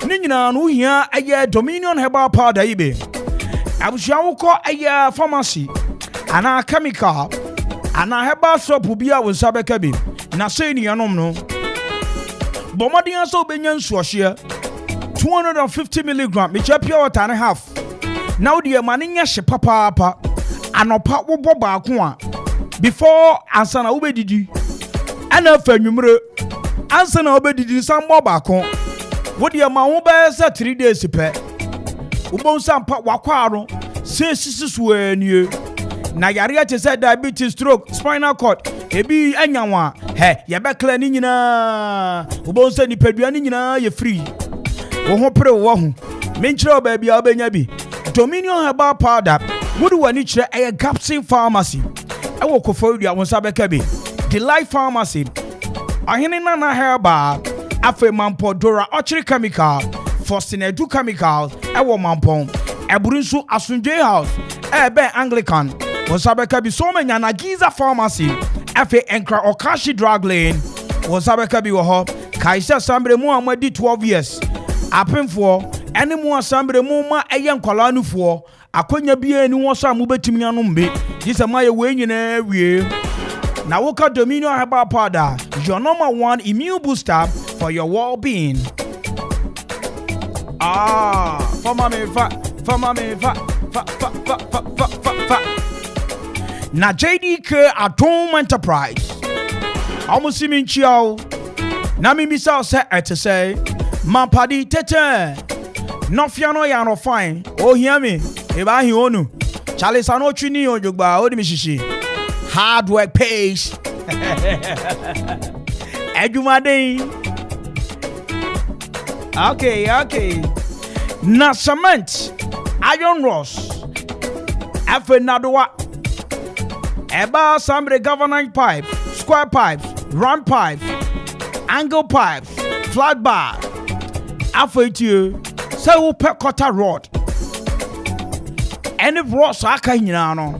Ni nyina no hia eye Dominion herbal powder ibe. Abusua wukọ eye pharmacy. Ana chemical. Ana herbal soap bia wo sabeka bi. Na sei ni yanom no. Bomodinga so benya nsuohye. 250 milligram, me pure water and a half. Now the maninya she papa anopa wo boba ko a before answer na obedidi ana fa nwumre answer na obedidi sam boba ko wo de ma wo be say 3 days pe wo bon sam pa wakwaro say sisisu anie na yare ate say diabetes, stroke, spinal cord ebi anyanwa he ye be clear ni nyina wo bon say ni pedua ni nyina ye free wo ho pre wo ho menchire baby a obenya bi Dominion herbal powder would wani chire a Gapsin pharmacy e wo koforia won sabeka bi the life pharmacy ahene na herbal afa mampo dora ochire chemical Fosinedu chemical e wo mampon eburunsu asunje house e be Anglican won sabeka bi so manya na Giza pharmacy afa enkra Okashi drug lane won sabeka bi wo ho kaisa sambre mu amadi 12 years apemfo ene mu asambre mu ma eye nkwala nufuo akonya bia ni wo so am betimi anu mbe gise ma ye we nyina wie na woka Dominion herbal powder your number one immune booster for your well-being. Fama me fa na JDK Atom Enterprise almost see me chiao na mi bisa say et say Mampadi tete no fiano ya no fine oh hear me e ba hi onu Charlie sano twini ojogba odi mi shishi hard work pays edumade okay na cement iron rods afenadoa eba sambre governance pipe square pipes round pipes angle pipes flat bar afetie say wo pe quarter rod any rods aka nyina no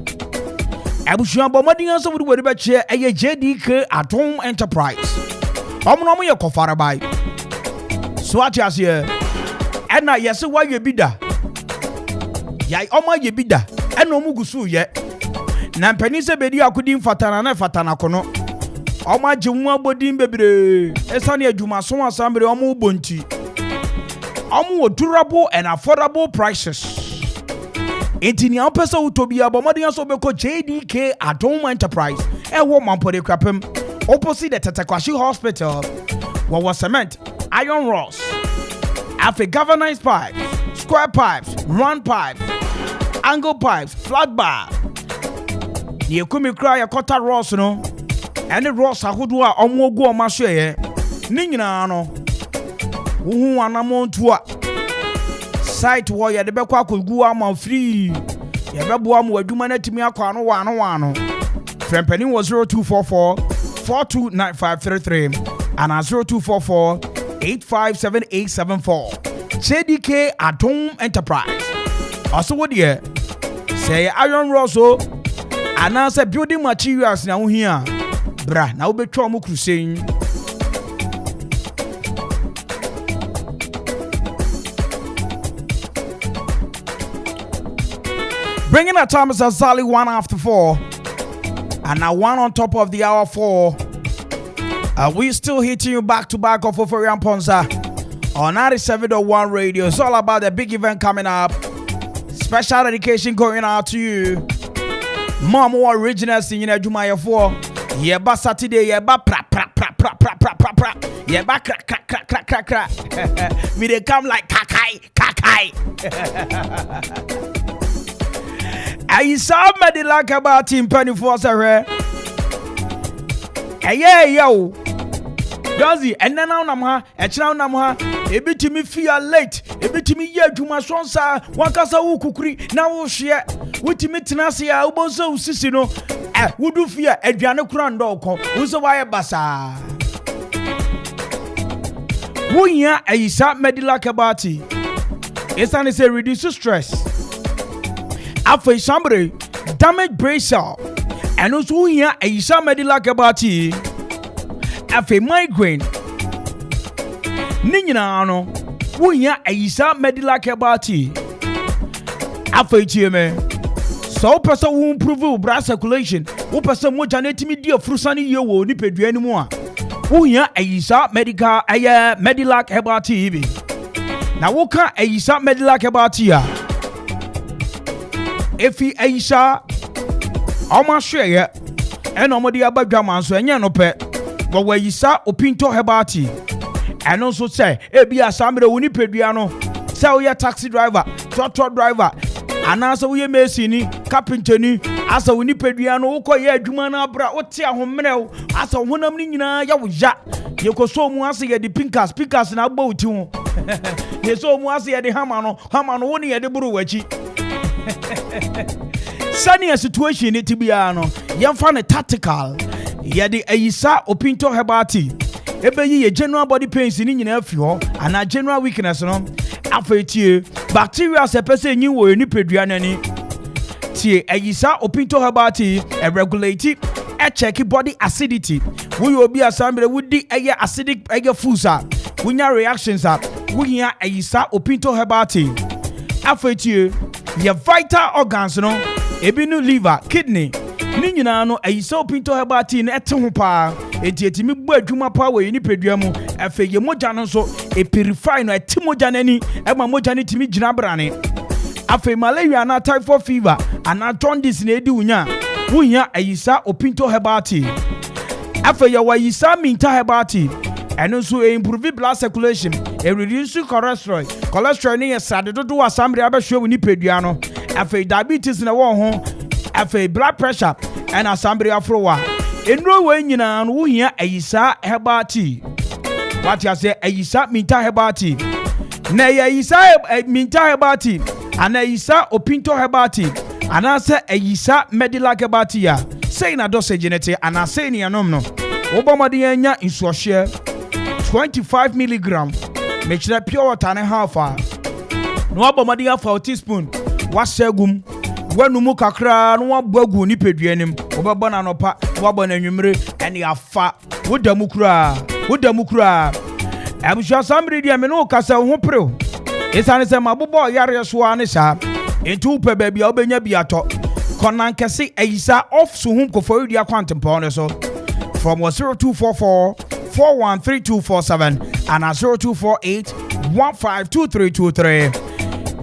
abusuan bomodin so wo de be che eye JDK Atom Enterprise omno mo ye kofare bai so atiase ena yese wa ye bida yai oma ye bida ena omugusu ye na mpani se bedi akudi mfatana na fatana kono oma jemu abodin bebre esane adwuma so asambre omo bonti omo durable and affordable prices. Intini ampesa utobia bomodin so beko JDK Atom Enterprise e wo mampode kwapem opposite the Tetekwashi Hospital wo cement iron rods afi galvanized pipes square pipes round pipes angle pipes flat bar ni ekumi kra ya quarter rods no ene rods ahodo a omo ogu o mahwe ye ni nyina no wo anamontu a site wo ye de bekwa akogu ama free ye bebo am waduma na timi akwa no wano frempani was 0244 429533 and 0244 857874 JDK Atom Enterprise also what ye say iron rods o anasa building materials na wo hia bra na wo betwa mo crusade. Bringing our time is exactly 1 after 4. And now 1 on top of the hour 4. We still hitting you back to back of Oforian Ponza on 97.1 radio. It's all about the big event coming up. Special dedication going out to you. More originals in Jumaya 4. Yeba Saturday, yeba pra. Yeah, back crack. We they come like kakai. I saw me like about team penny for sir. Yeah, yo. Dozy, and then I'm ha, a chow namha, a bit to me feel late, a bit to me yet to my son, sir, one casa kukri, now share, with me tenacia, obozo, sissino, would do fear, Adriano Crandoko, who's a wire bassa. Wunya, a sap medilaka bati. It's an say reduce stress. After somebody, damage bracer, and also wunya, a sap medilaka bati. Afe migraine ninyina ano wunya ayisa medical care bati afe tieme so person will improve blood circulation wo person mo janetimi di afrusa ni ye wo ni pedua ni mu a wunya ayisa medical care bati bi na wo ka ayisa medical care bati a efi ayisa oma hweye ena omodi abadwa so enye no pe but where you saw Opinto Hebati, and also say, be a Samre Unipeduano, sell your taxi driver, tractor driver, and answer we may see ni, carpenter ni, as a Winipediano, Okoye, Jumana Bra, Otia Homeno, as a Wunamina Yawaja, you could so muasi at the pinkers, pickers in our boat too. You so muasi at the Hamano, only at the Buruachi. Sunny a situation it to be ano, young fan a tactical. Yadi ayisa Opinto Hebati. Ebe ye general body pains in your fuel and a general weakness no. Afetie bacteria se pese nyi wo ni peduane ni. Tie ayisa Opinto Hebati e regulate e check body acidity. We will be assemble with the acidic foods up. We nya reactions up. We nya ayisa Opinto Hebati. Afetie ye vital organs no. Ebi no liver, kidney. Ninyina no ayisa Opinto Hebati na ete ho pa etietimi bu adwuma pa we ni pedua mu afe ye moja no so e purify no ete moja nani e ma moja ni timi gina brane afe malaria na typhoid fever ana jaundice na edi wunya ayisa Opinto Hebati afe ye wa ayisa minta Hebati eno so e improve blood circulation e reduce cholesterol ni yesade dodo asambre abehwe we ni pedua no afe diabetes na wo ho afe blood pressure and assembly afrowa enro we nyina no wuhia ayisa Hebati what you say ayisa minta Hebati na ayisa minta Hebati ana ayisa Opinto Hebati ana se ayisa medical Hebati ya say na dosage nete ana say ni anom no obomode anya insuohye 25 mg make sure pure water na half no obomode ya 4 teaspoon wasegum wanumu kakra no wabagu ni peduanim obeba na nopa waba na nwumre ene afa wodamu kura amsha samri dia me no kasa ho prew esane se mabobo yare so ane sha entu pe ba bia obenya biato konan kese ayisa off so hum kofo dia kwantempo ne so from 0244 413247 and 0248 152323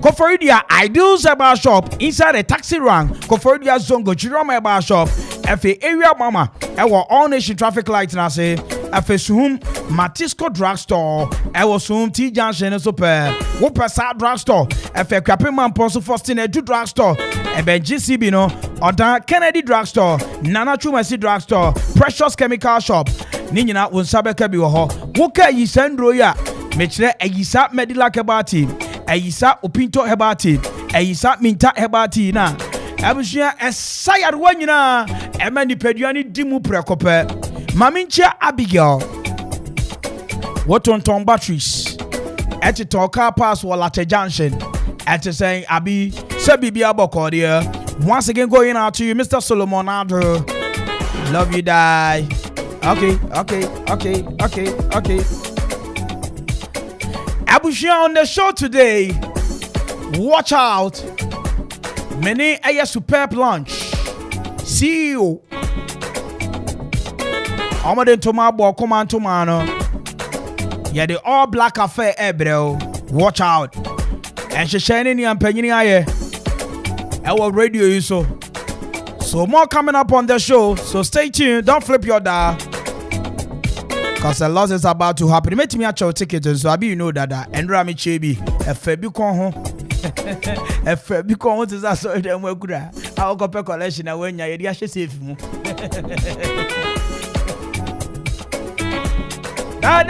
Koforidia Ideal Zeba Shop inside a taxi rank. Koforidia Zongo Chiroma Eba Shop. Efe area mama. Ewa all nation traffic lights na se. Efe suhum Matisco Drugstore. Ewa suhum T Junction super. Wopesa Drugstore. Efe Krapiman Ponso Faustin Edu Drugstore. Ebe GCB no. Oda Kennedy Drugstore. Nana Chumasi Drugstore. Precious Chemical Shop. Ninyina unsabe kebi woho. Woka yisendro ya. Mechire ayisa medical Hebati. Ayisa Opinto Hebati, ayisa minta Hebati na. Abushia esayar wanyina. Emeni peduani dimu prekope. Mamincha Abigail. Wotonton batteries. Eti ton car pass Walate Junction. Eti saying Abi Sebibi Abokodia. Once again going out to you, Mr. Solomon Andrew. Love you, die. Okay. Abushia on the show today. Watch out. Many a superb lunch. CEO. Amade Tomabo Okoman Tomano. Yeah, the all black affair ebro. Watch out. And she shining and penny aye. Our radio is so more coming up on the show. So stay tuned. Don't flip your dial. Because a lot is about to happen. Make me a chow ticket, so I be you know that and Rami Chebi, a fabi con home. A fabi con what is that? So them we good. I'll go pay collection and when you're the safe. Da.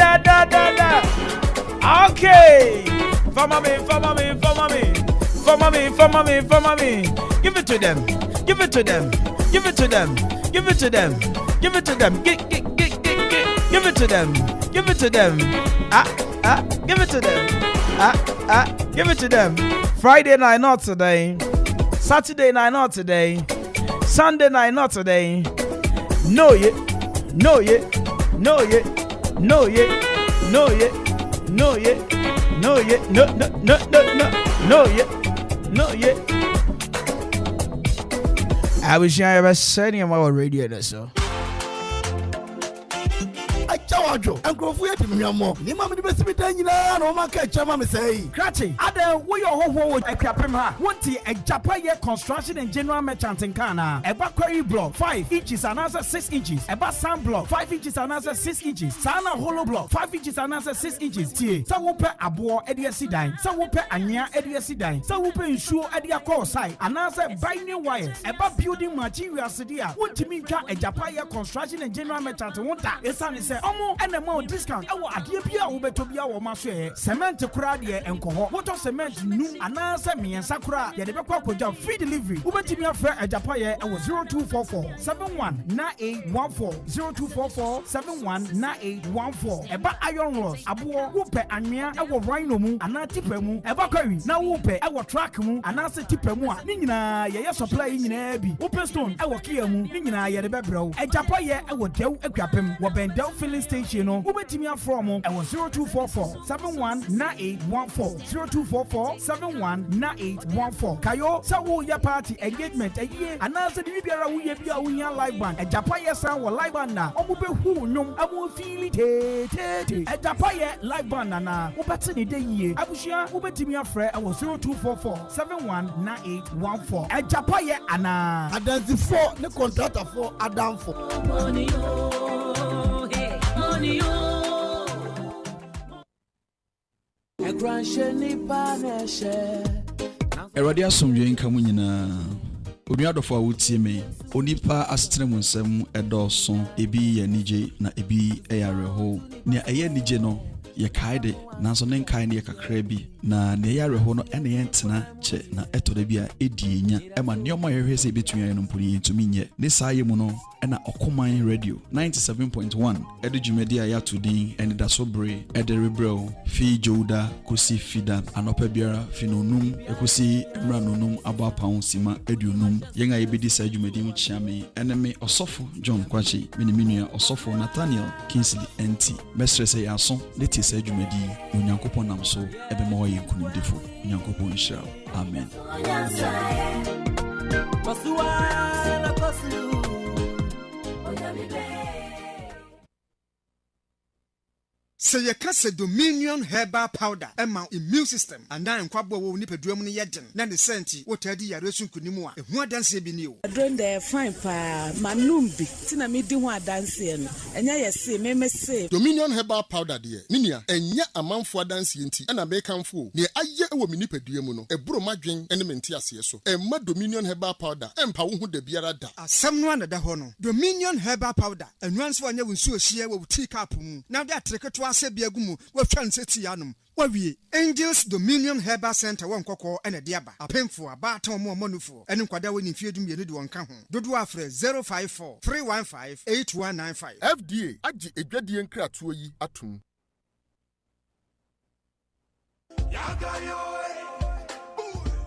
Okay. For mommy. Give it to them. Give it to them. Give it to them. Give it to them. Give it to them. Give it to them. Give it to them. Give it to them. Give it to them. Friday night, not today. Saturday night, not today. Sunday night, not today. No yet. No yet. No yet. No yet. No yet. No yet. No yet. No yet. No yet. I wish I ever said him about radio so. Chawajo, Uncle Fuet, Miamo, Nimam the best between no man catch a say. Cratchy, Ada, we are home with a Capima. Want a Japaya construction and general merchant in Kana. A Bakari block 5 inches and another 6 inches. A Bassan block 5 inches and another 6 inches. Sana hollow block 5 inches and another 6 inches. T. Some will pay a boar at the Sidine. Some will pay a near at the Sidine. Some will pay insure at the call site. Another binding wires. About building materials. Want to mean a Japaya construction and general merchant. Want that? It's only say, and a more discount. I will adhere to be our master. Cement to Kradia and Coho. Water cement, new, and answer me and Sakura. Yet the Bakwa free delivery. Uber to me a fair at Japaya. I was 0244 719814 0244 719814. About iron rods, a boar, whooper, and me, our rhino moon, and not tipemu, a bakari, now whooper, our track moon, and answer tipemu. Nina, yes, supply in Abbey. Open stone, our Kia moon, Nina, yet the Bebro. A Japaya, I would tell a crapim, what Ben Del filling station. Uber to me from I was 0244 719814 0244 719814. Kayo, Sawo ya party engagement a year, and answer the Biara we be a live band. A Japaya sound or live band now. Omube who no, I will feel it. A Japaya live band na Ubatini day year. Abushia, Uber to me a friend. I was 0244 719814. A Japaya Anna. Adansi 4, the contractor for Adam 4. Eradi asomdwe nka mu nyinaa. Onuadofo a wotie me, onipa asetene mu nsɛm ɛdɔɔso, ebi yɛ nigye na ebi ɛyɛ awerɛho. Nea ɛyɛ nigye no yɛkae de, nanso ne nkae ne yɛ kakra bi, na ne ɛyɛ awerɛho no ɛne yɛntena kyɛ na ɛtɔ da bi a ɛdi nya ɛma nneɛma yɛhwɛ sɛ ɛbɛtumi ayɛ no mponi yɛntumi nyɛ. Ne saa yɛ mu no ɛna Okoman Radio 97.1 ɛde dwumadi a yɛato din ɛne da so bere ɛde rebrɛw fi Joda kosi fida anɔpa biara fi nonum ɛkosi mmra nonum abɔ apawo sima aduonum yɛn a yɛbɛdi saa dwumadi mu kyia me ɛne me ɔsɔfo John Kwachi me ne menua ɔsɔfo Nathaniel Kingsley NT mɛsrɛ sɛ yɛaso ne te saa dwumadi Onyankopɔn nam so ɛbɛma wɔyɛ nkunimdifo Onyankopɔn nhyira amen. Say you cast a Dominion herbal powder, Emma immune system, and then Quabo will nip a drum in Yadden, then the senti, what I did, Yaresun Kunimua, and what dance be new. I drink the fine pa, Manumbi, Tina me do one dancing, and I say, me say Dominion herbal powder, dear, Ninia, and ya a month for dancing, and a bacon fool, near a year or minipe diamono, a broma drink, and a mentias so, and mud Dominion herbal powder, and Pau de Biarada. Someone at the honor, Dominion herbal powder, and once one never saw she will take up. Now that trick to us. Biagumu, what transit yanum. What we Angels Dominion Herbal Center, one cocoa and a diaba, a pen for a baton more monufo, and in Quadawin in Field you need one come home. Dodo Afre 054 315 8195. FDA, Aji a Gadian Kratui Atum.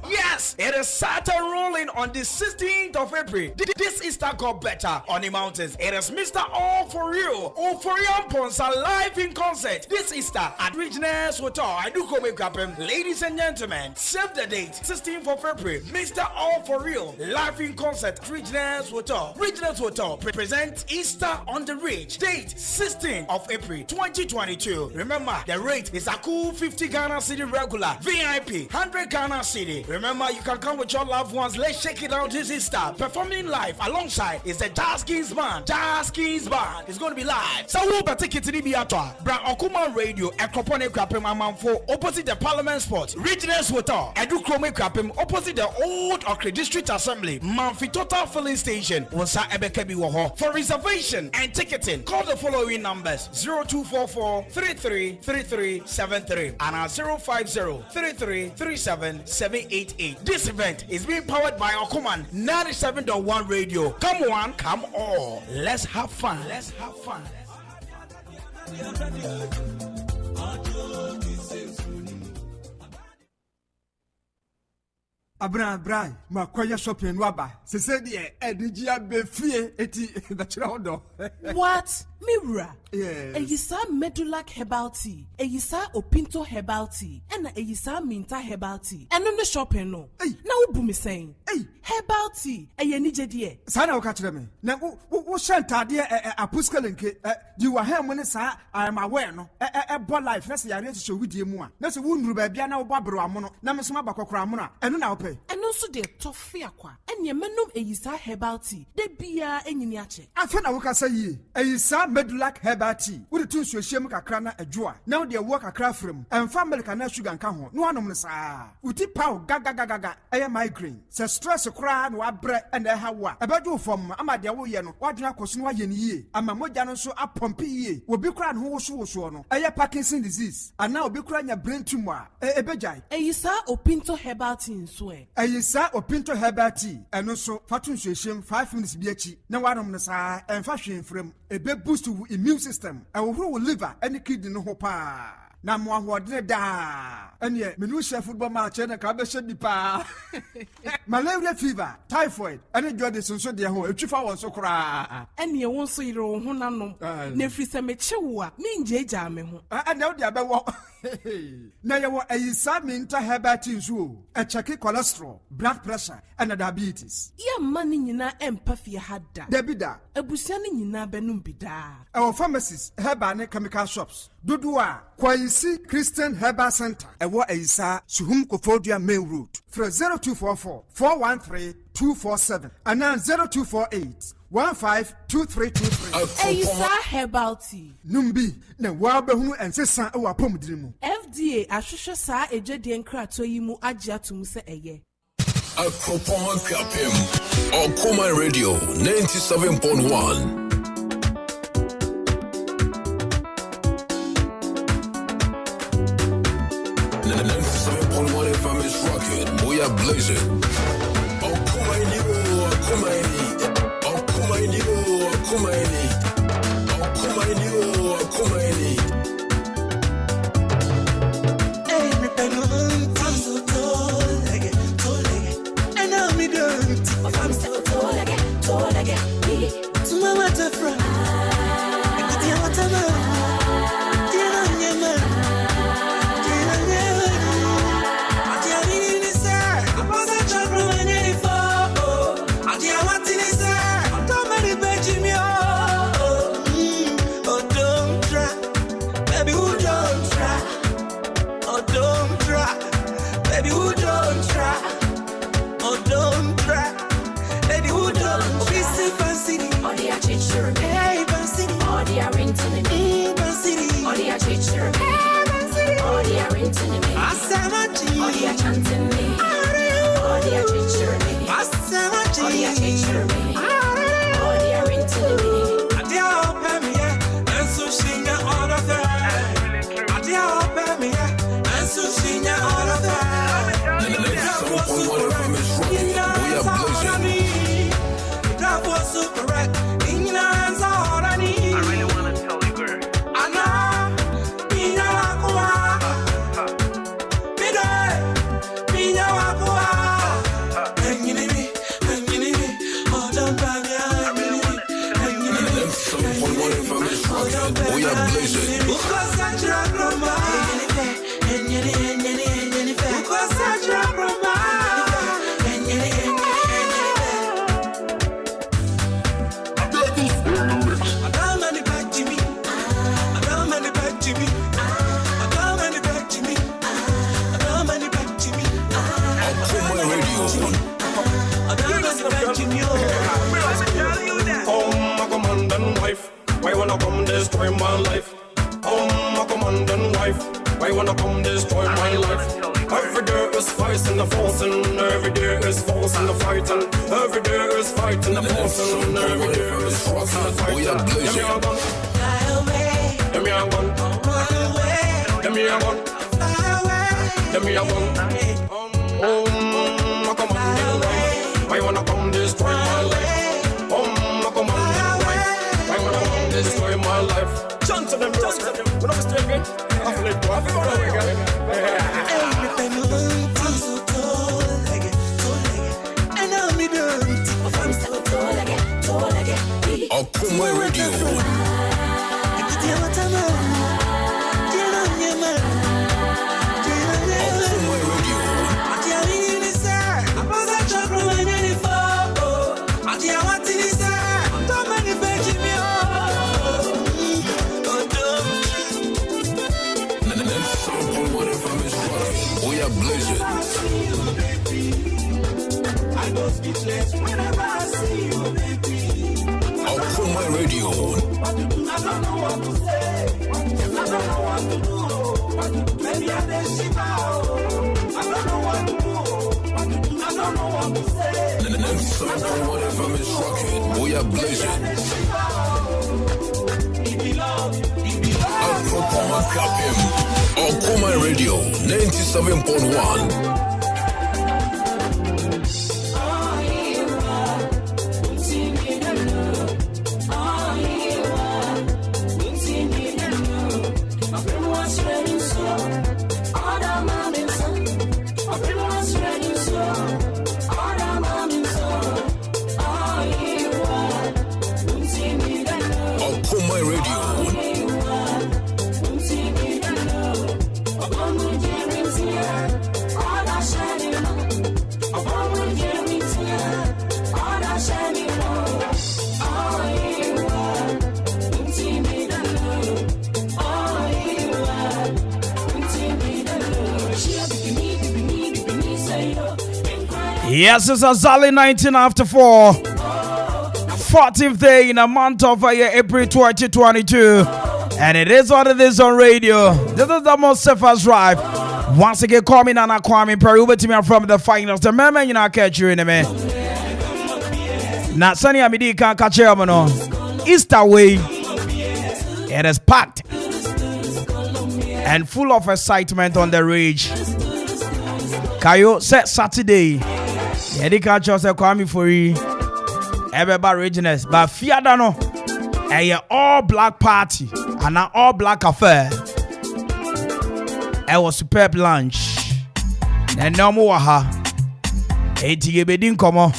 Yes, it is Saturn rolling on the 16th of April. This Easter got better on the mountains. It is Mr. All For Real. All For Real Pons are live in concert this Easter at Regionals Hotel. I do come with Captain. Ladies and gentlemen, save the date, 16th of April. Mr. All For Real live in concert at Regionals Hotel. Regionals Hotel present Easter on the Ridge. Date 16th of April 2022. Remember, the rate is a cool 50 Ghana City regular, VIP 100 Ghana City. Remember, you can come with your loved ones. Let's shake it out this Easter. Performing live alongside is the Jazz Kings Band. Jazz Kings Band is going to be live. So we'll be taking to the Biatwa. Bra Okoman Radio, Ekropone Krapim Amamfo, opposite the Parliament Sport. Regionals Hotel, Edu Krome Krapim, opposite the Old Okre District Assembly. Manfi Total Filling Station. Wonsa Ebekebi Woho. For reservation and ticketing, call the following numbers: 0244 333373 and 050 3337 788. This event is being powered by Okoman 97.1 Radio. Come on, come all. Let's have fun. Let's have fun. Abra, ma kwaya shopping waba. Se se die edigia befie eti bachira hodo. What? Mira. Yes. Eyisa Medulac Herbal Tea. Eyisa Opinto Herbal Tea. And Eyisa Minta Herbal Tea. And on the shopping no. Hey. Now who me saying? Hey. Herbal Tea. Eye ni jedie. Sana wakachire me. Na wo shanta de apuskelenke di wa ha mo ne sa I am aware no. Bo life na se yare to show widie mu a. Na se wo nuru ba bia na wo babro amo no. Na me so mabakokora amo na. Eno na wo pe. And also the toffee akwa. And ye menum Eyisa Herbal Tea. De bia enyini ache. Afa na wo ka say yi. Eyisa Medulac Herbal Tea. Wo de tun so hiem kakra na adwoa. Na wo de wo kakra frem. Emfa America na sugar nka ho. No anom ne saa. Uti pow gaga. Eye migraine. Se stress kra na wabrɛ ɛna ɛha wo a ɛbɛdwo fam ama deɛ woyɛ no wadwena akɔso no wayɛ ne yie ama mogya no nso apɔmpe yie obi kra ne ho woso no ɛyɛ Parkinson disease ana obi kra nya brain tumor a ɛbɛgyae Eyisa Opinto Herbal Tea nso Eyisa Opinto Herbal Tea ɛno nso fato nsuohyem 5 minutes bi akyi na wanom no saa ɛmfa hwee mfrem ɛbɛ boost wo immune system ɛwohoro wo liver ɛne kidney no ho paa na mo ahodre da ene menu chef football match na ka be hye pa malaria fever typhoid ene jode sonso de ho etwifa won so kra ene won so yire wo hunanom na firi se me kyewo a me njeja me ho ene wo de abewo na ye wo Eyisa Minta Herbal Tea nso e check cholesterol blood pressure and diabetes ye mani nyina empa fie hada debida abusia ne nyina benum bida our pharmacies herbal and chemical shops dodo a Kwayisi Christian Herbal Center ewo Eyisa Suhum Kofodua Main Road from 0244 413 247 and now 0248 152323 Eyisa Herbal Tea numbi na wa behunu ensesa e wa pomdiri mu FDA ahwehwe saa ejede nkrato yi mu agye atum se eye Okoman Okoman Radio 97.1 97.1 FM is rocking. We are blazing. Okoman Hey, me penalty. I'm so tall again. And now me don't. I'm so tall again. To my waterfront. I get your waterfront. my life. Okoman then wife. Why wanna come destroy my life? Every day is fighting the forcing, every day is forcing the fighting, every day is fighting the forcing, every day is forcing the fighting. Give me a gun, fly away. Give me a gun, run away. Give me a gun, fly away. Give me a gun, Okoman then wife. Why wanna come destroy my life? Okoman then wife. Why wanna come destroy my life? Chant to them, bros. When I'm still good, I'm like, go off, Okoman Radio. We are blazing. I go speechless whenever I see you, baby. Okoman Radio. I don't know what to say. I don't know what to do. Maybe I did shiver. I don't know what to do. I don't know what to say. The next 7.1 FM is rocking. We are blazing. Okoman Akwaaba. Okoman Radio 97.1. Yes, it's Azali 19 after 4. 14th day in the month of April 2022. And it is what it is on radio. This is the most safest drive. Once again, call me Nana Kwame Mpere A.K.A from the finals. The man you know catch you in a man. Now, Sunny Amidi can't catch you no. Easter way. It is packed and full of excitement on the ridge. Kayo set Saturday. Yedi catch us a Kwame for you. Everybody regions, but Fiada no. A all black party and an all black affair. It was superb lunch. And no more ha. ATG bedin komo.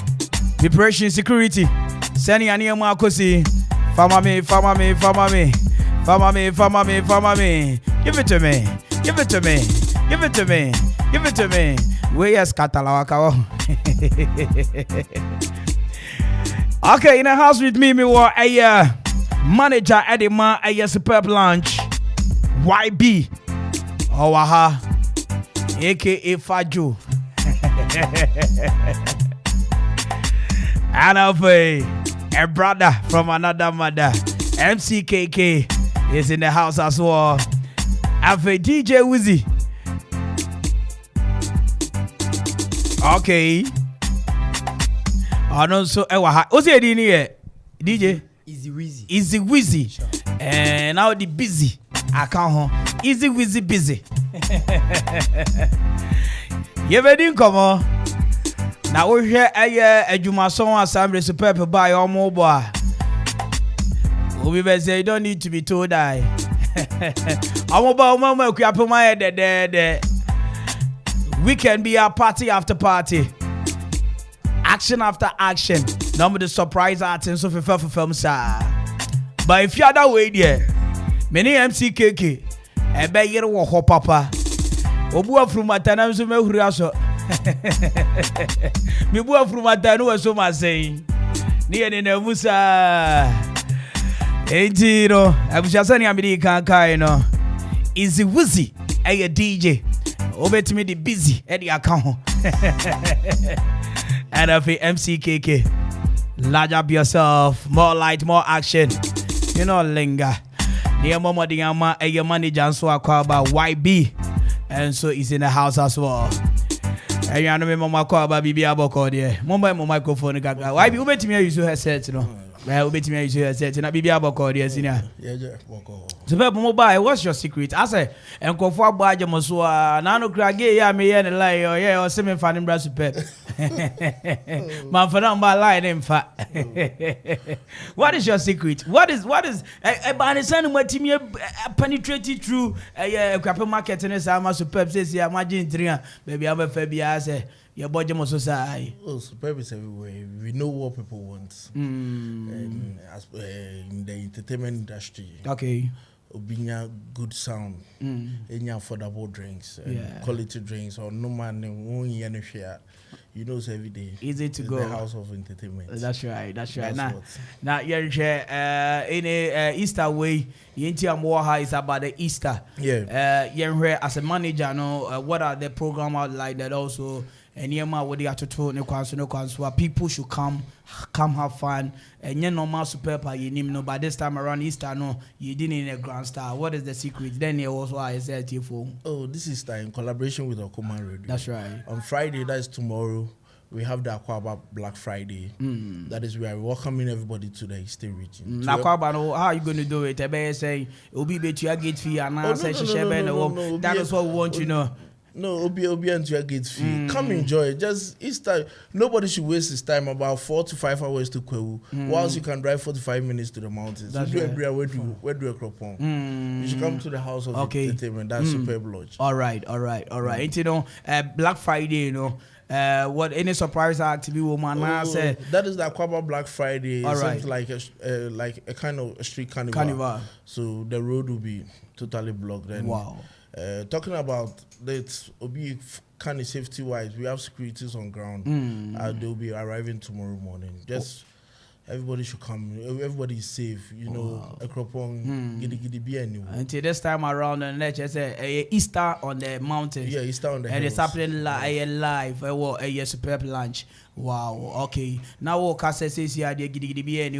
Preparation security. Sending an ear Marcosi. Fama me. Give it to me. Give it to me. Give it to me. Give it to me. Where is Katalawaka? Okay, in the house with me were a manager at the man a superb lunch. YB. Owaha. A.K.A Fajo. And of a brother from another mother. MCKK is in the house as well. Have a DJ Wizzy. Okay. I know so. What's your name here? DJ? Easy Wizzy. Sure. And now the busy. I can't. Easy Wizzy busy. You ready? Come on. Now we hear a Juma song assembly superb by your mobile. We say you don't need to be told I. I'm about mama we up my head there. We can be a party after party. Action after action. Number the surprise artists of a film sir. But if you are that way there, many MCKK, a better walk papa. Obua from Matana so me huriaso. Me bua from Matana so ma saying. Near the Musa. Enti no, abusasani amidi kan no. Easy Wizzy, a DJ. Obet me the busy at the account. And of MCKK. Large up yourself, more light, more action. You know, linger. The Mama Diama, a manager, and so Akwaaba YB. And so he's in the house as well. And you know, Mama Akwaaba, Bibi Aboko, dear. Mama, microphone, YB, who bet me use her set, you know. Well, bet me use her set, and I be Aboko, dear, senior. Yeah. Superb Mobile, what's your secret? I say, and go for Baja Mosua, Nano Craggy, I may and lie, or yeah, or semi fanning brass superb. Man, for not my line, in fact. What is your secret? What is a son what team penetrated through a crap market and as I'm a superb says, yeah, imagine 3, maybe I'm a Fabia, say. Your body must society. Oh, superb is everywhere. We know what people want. In the entertainment industry. Okay. Obinya good sound. Any affordable drinks, quality drinks, or no man won't share. You know, it's every day. Easy to go. The house of entertainment. That's right. Now, you're in a Easter way. Yinti is about the Easter. Yeah. You're as a manager, know what are the program out like that also. And yema what they have to do no kwanso people should come have fun and you normal superb you know by this time around Easter no you didn't in a grand star. What is the secret? Then you also I said to you. Oh, this is in collaboration with Okoman Radio. That's right. On Friday, that is tomorrow, we have the Akwaaba Black Friday. That is where we're welcoming everybody to the Eastern region. Akwaaba, how are you going to do it? I say it will be better your gate fee and answer that is what we want you know. No, Obi and your gate fee. Come enjoy. Just Easter. Nobody should waste his time. About 4 to 5 hours to Kwewu. Whilst you can drive 45 minutes to the mountains. That's right. Where do you crop on? You should come to the house of entertainment. That's Superb Lodge. All right. You know, Black Friday. You know, what any surprise activity woman? That is the Akwaaba Black Friday. All right. It's like a kind of a street carnival. So the road will be totally blocked. And wow. Talking about that, Obi kind of safety wise, we have securities on ground. They'll be arriving tomorrow morning. Just everybody should come. Everybody is safe. You know, a cropon, giddy be anyway. Until this time around, and let's just say Easter on the mountains. Yeah, Easter on the and hills. it's happening live. A superb lunch. Wow. Okay. Now what can say here? The giddy be any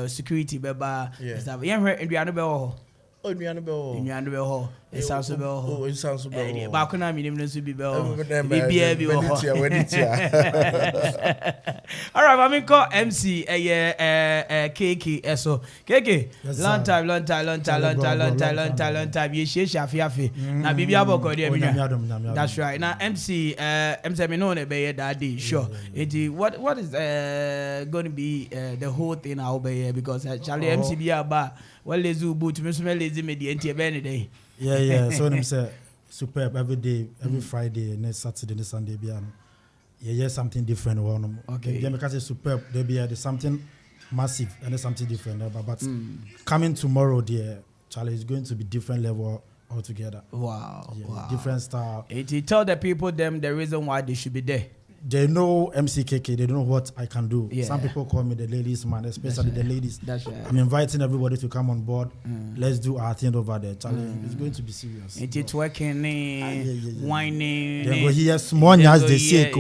security beba. Yeah. Oh, it sounds so well. Oh, it sounds so well. Back when I'm in the be bell. All right, I'm call MC A.K.A. So KK. Long time. You share shafi. Now Bibi Aboko there. That's right. Now MC me know be that day. Sure. What is going to be the whole thing I'll be here because Charlie MC be about. Well, lazy boot, me lazy me the entire day. Yeah. So them say superb every day, every Friday, next Saturday, next Sunday, yeah, something different. Okay. Yeah, because it's superb, there's something massive and there's something different. But coming tomorrow, dear Charlie, is going to be different level altogether. Wow. Yeah, wow. Different style. It tell the people them the reason why they should be there. They know MCKK, they know what I can do. Yeah. Some people call me the ladies man, especially the ladies. That's right. I'm inviting everybody to come on board. Let's do our thing over there. Charlie, it's going to be serious. It's working, whining. Then go here, small nyas they say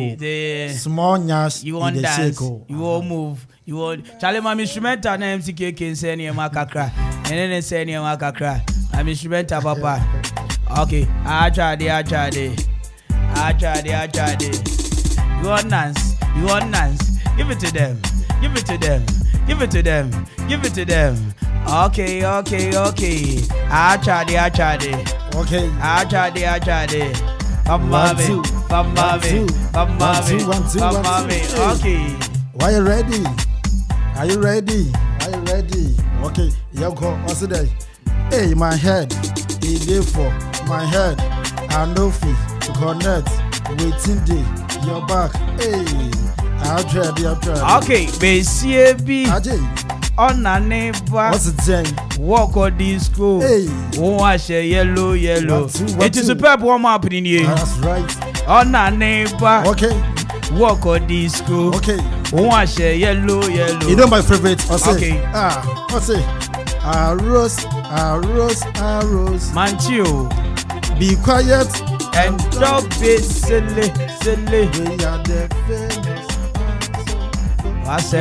small nyas you want dance, you won't move. You want Charlie, my instrumental na MCKK say near Makakra. And then say near Makakra. I'm instrumental papa. Okay, I tried it. You want dance? Give it to them. Okay. I tried it. Okay. I tried it. Mommy. Okay. Why you ready? Are you ready? Okay. Yoko, what's it? Hey, my head. For my head. I know fit to connect. Waiting day. You're back. Hey, I'll try. Okay, baby. On a neighbor. What's the thing? Walk on this school. Hey, wash yellow. It is superb warm up in here. That's right. On a neighbor. Okay. Walk on this school. Okay. Wash yellow. You know my favorite. Okay. What's it? Arroz. Manchio. Be quiet. And don't be silly. We are the famous. 80,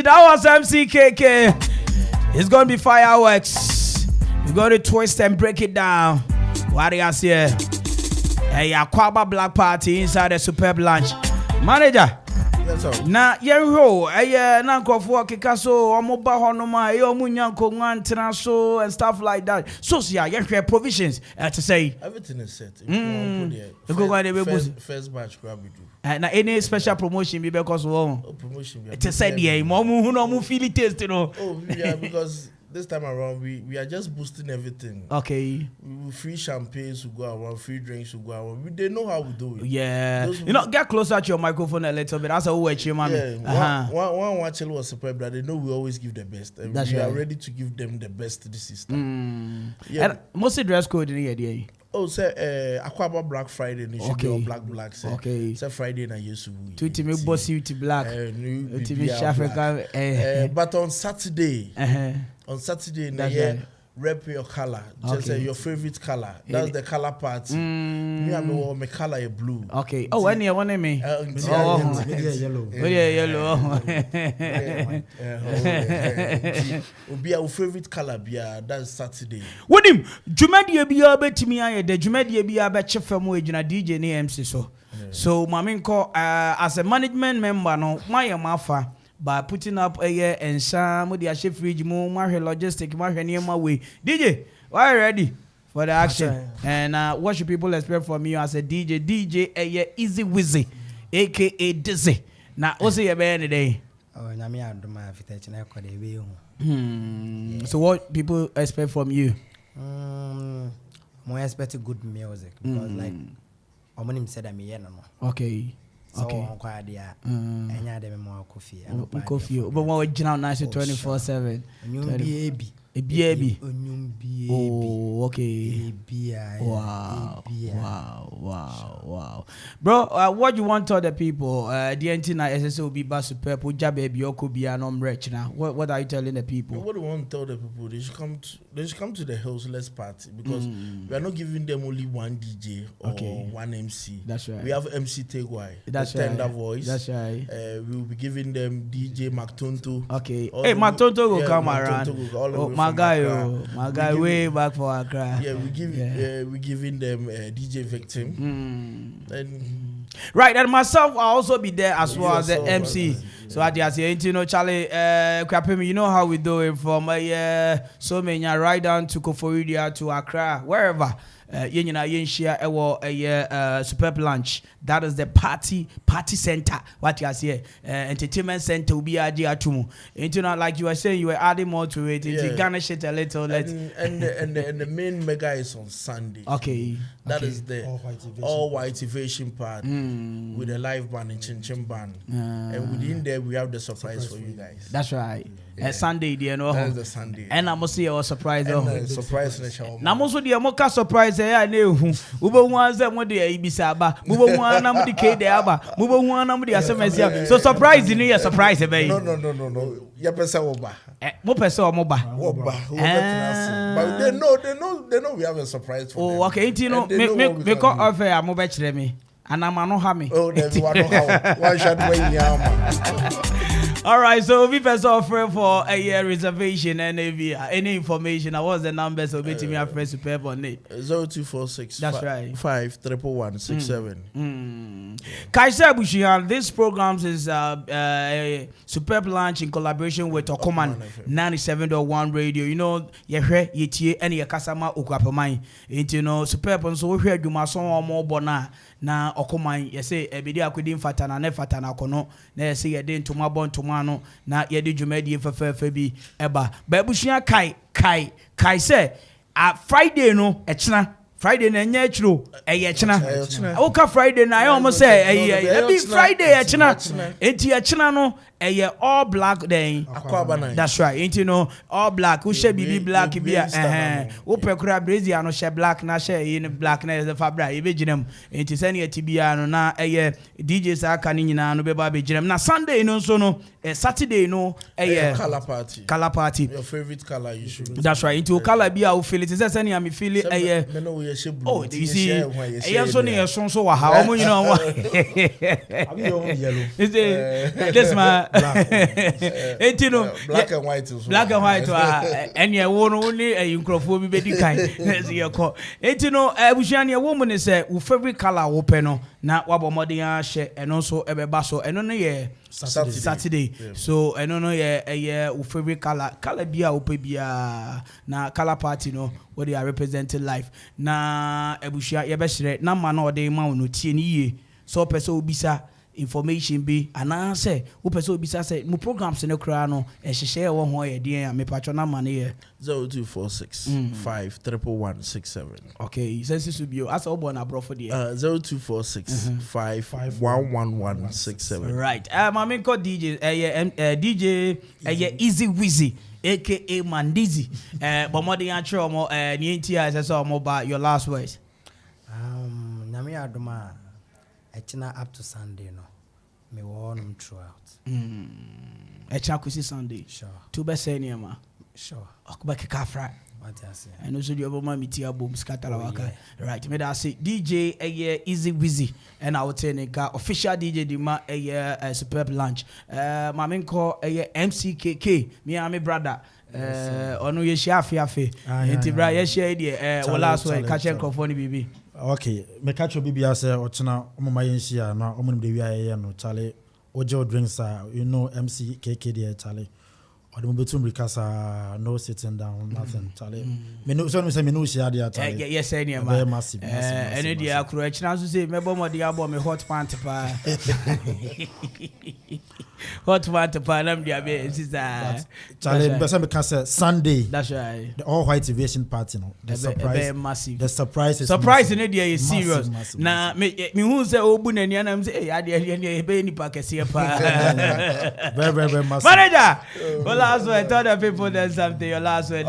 that was MCKK. It's going to be fireworks. We're going to twist and break it down. What do you see here? Hey, Akwaaba Black Party inside the Superb Lunch. Manager. Na yenho na nkofo keka so omoba honoma omunyanko nwantra so and stuff like that. So yeah, yenhwe provisions to say everything is set. First batch grab we do. Na any special promotion be because promotion to say the mo hu no mo feel taste no. Oh yeah, because this time around we are just boosting everything. Okay. Free champagnes will go around, free drinks will go around. They know how we do it. Yeah. Get closer to your microphone a little bit. That's a way you man. Yeah. One watch was superb that they know we always give the best. And That's we right. are ready to give them the best this system. Yeah. And mostly dress code in here. Oh, say Akwaaba Black Friday. It should be all black. Say, okay. Say Friday na yesu. To me boss you to black. To me Africa. But on Saturday. On Saturday, rep your color. Just say your favorite color. That's the color party. Me and my color is blue. Okay. Oh, when you want me? Yellow. Yellow. Be our favorite color. That's Saturday. With him, Jumadi be able to me. The Jumadi be able to chef from DJ MC so. So, Maminko, as a management member, no, my mafa. By putting up a year and some with the chef fridge, more logistic, near my way. DJ, are you ready for the action? And what should people expect from you as a DJ? DJ, a year easy wizzy, A.K.A. Dizzy. Now, what's your band today? Oh, I do my invitation. I call it. So, what people expect from you? More expect good music because, like, Omonim said, I'm here no. Okay. So on quite there. And yeah, they more coffee. Coffee. But what original nice 24/7. A baby. Oh, okay. Wow. Bro, what do you want to tell the people? The antenna SSO be bad superb. Uja baby, Oko be an rich now. What are you telling the people? What do you want to tell the people? They should come to the Houseless Party because we are not giving them only one DJ or one MC. That's right. We have MC Tegwai. That's the tender voice. That's right. We will be giving them DJ Mactonto. Okay. Hey, Mactonto will come around. My guy, way back for Accra. Yeah, we giving them DJ Victim. Right, and myself, I'll also be there as well as the MC. So I just say, you know, Charlie, you know how we do it from so many right down to Koforidia to Accra, wherever. Superb Lunch. That is the party center. What you say? Entertainment center will be atumu. You know, like you were saying, you were adding more to it. You garnish it a little. And the main mega is on Sunday. Okay. That is the all white evasion part with a live band and chin band. And within there we have the surprise for you guys. That's right. Sunday, dear, no. That is the Sunday. And I must say our surprise. Surprise in the show. Now, most of the Amoka surprise. I know Uber ones that want the Ibisaba, Mubo one number the K. Aba, Mubo one number the SMS. So surprise in here, surprise, baby. No. Yapesa Oba. Mopesa Moba. But they know we have a surprise for them. Oh, okay. You know, me call offer a mobile me. And I'm not happy. Oh, there's one. Why should we? All right, so we first offer for a year reservation and any information. What's the number? So be to me after superb on it. 0246. That's right. 51167. Kaisa Bushian, this program is Superb Lunch in collaboration with Okoman 97.1 Radio. You know, you hear ye any kasama ukwapamai. You know, Superb and so we hear you must on more bona. Na Okoman, you say a video could fatana ne fatana kono. Na say ye din to my bon to mano. Na ye did you made ye for febi eba. But Bushian Kai say Friday no echna. Friday na nyechro echna. Oka Friday na I almost say big Friday echna. Enti echna no all black day. That's right. You know, all black. Who should be black? Be who pekura brazy ano she black na she in black na the fabra. You be jinem. Enti seni etibia no na DJ sa kani na no be ba be jinem. Na Sunday no so no. Saturday no color party. Your favorite color you should. That's right. Into color be I feel it. Is that any I feel it? Me know we Oh, you see, I also need a song so how you know what? This man, black and white, black and white, and you won't only a microphone be kind. You call it, you know, a woman is a favorite color open, not Wabomodian share, and also a basso, and only a Saturday. So, I don't know, a favorite color bia opebia, na color party, no, what they are representing life. Na Ebushia, Yabeshe, na man or day man, no TNE, so person bisa. Information be and answer who person bisa say mo programs in the crown and she share one way dear me patrona money 0246 51167. Okay, since this will be as all born abroad for the 0246 51167. Right. My main called DJ DJ Easy Wizzy A.K.A Mandizi but more than actual more as I saw more about your last words. Nami aduma Echina up to Sunday, no. Me warn them throughout. Echina kusi Sunday. Sure. Two best say ma. Sure. Okubaki kafra. What I say. And also the other man metia boom scatter waka. Right. Me that say DJ Easy Wizzy and I would say nigga official DJ di ma superb lunch. My main call MCKK. Me and my brother. Onu ye share afi. Enti bra ye share there. Last way catch and crofoni bibi. Okay, me catch your BB as ochina omama yenshia na omum de wi no Charlie ojo drinks you know MCKK there Charlie odum betum rikasa no sitting down nothing Charlie me no so me no share there Charlie yes any man very massive any dia akro achina so say me bomo dia bo me hot pant pa hot pant pa nam dia be sister Charlie be say Sunday that's right the all white aviation party no the surprise massive the surprise is dia is serious na me hu say obu na nia na say ade be ni pa kese pa very massive manager last word, tell the people there's something. Your last word,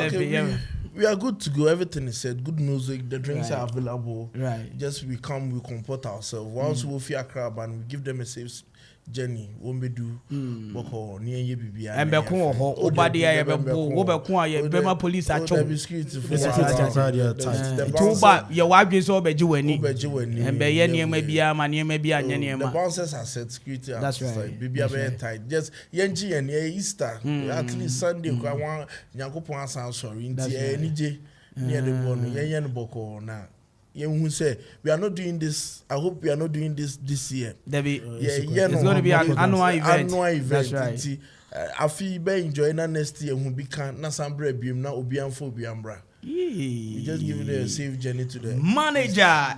we are good to go. Everything is said. Good music. The drinks are available. Right. Just we come, we comport ourselves. Once we fear crab and we give them a safe journey. When we do, boko near ye bibi. And be ko ho obadi ya be bo wo be ko ya be ma police acho. The security tuba ya wadwe so be ji wani. And be ye niam bia ma niam bia anya niam. The bouncers are set security. That's right. Bibi be tight. Just yenji and Easter. At least Sunday kwa wan Nyankopon asan sorry. Nti enije near the bone. Yen boko na. You say we are not doing this. I hope we are not doing this year. It's going to be an annual event. That's right. I feel be enjoying next year. Who be can na sambre bium na obianfo obiambra. We just give it a safe journey to the manager.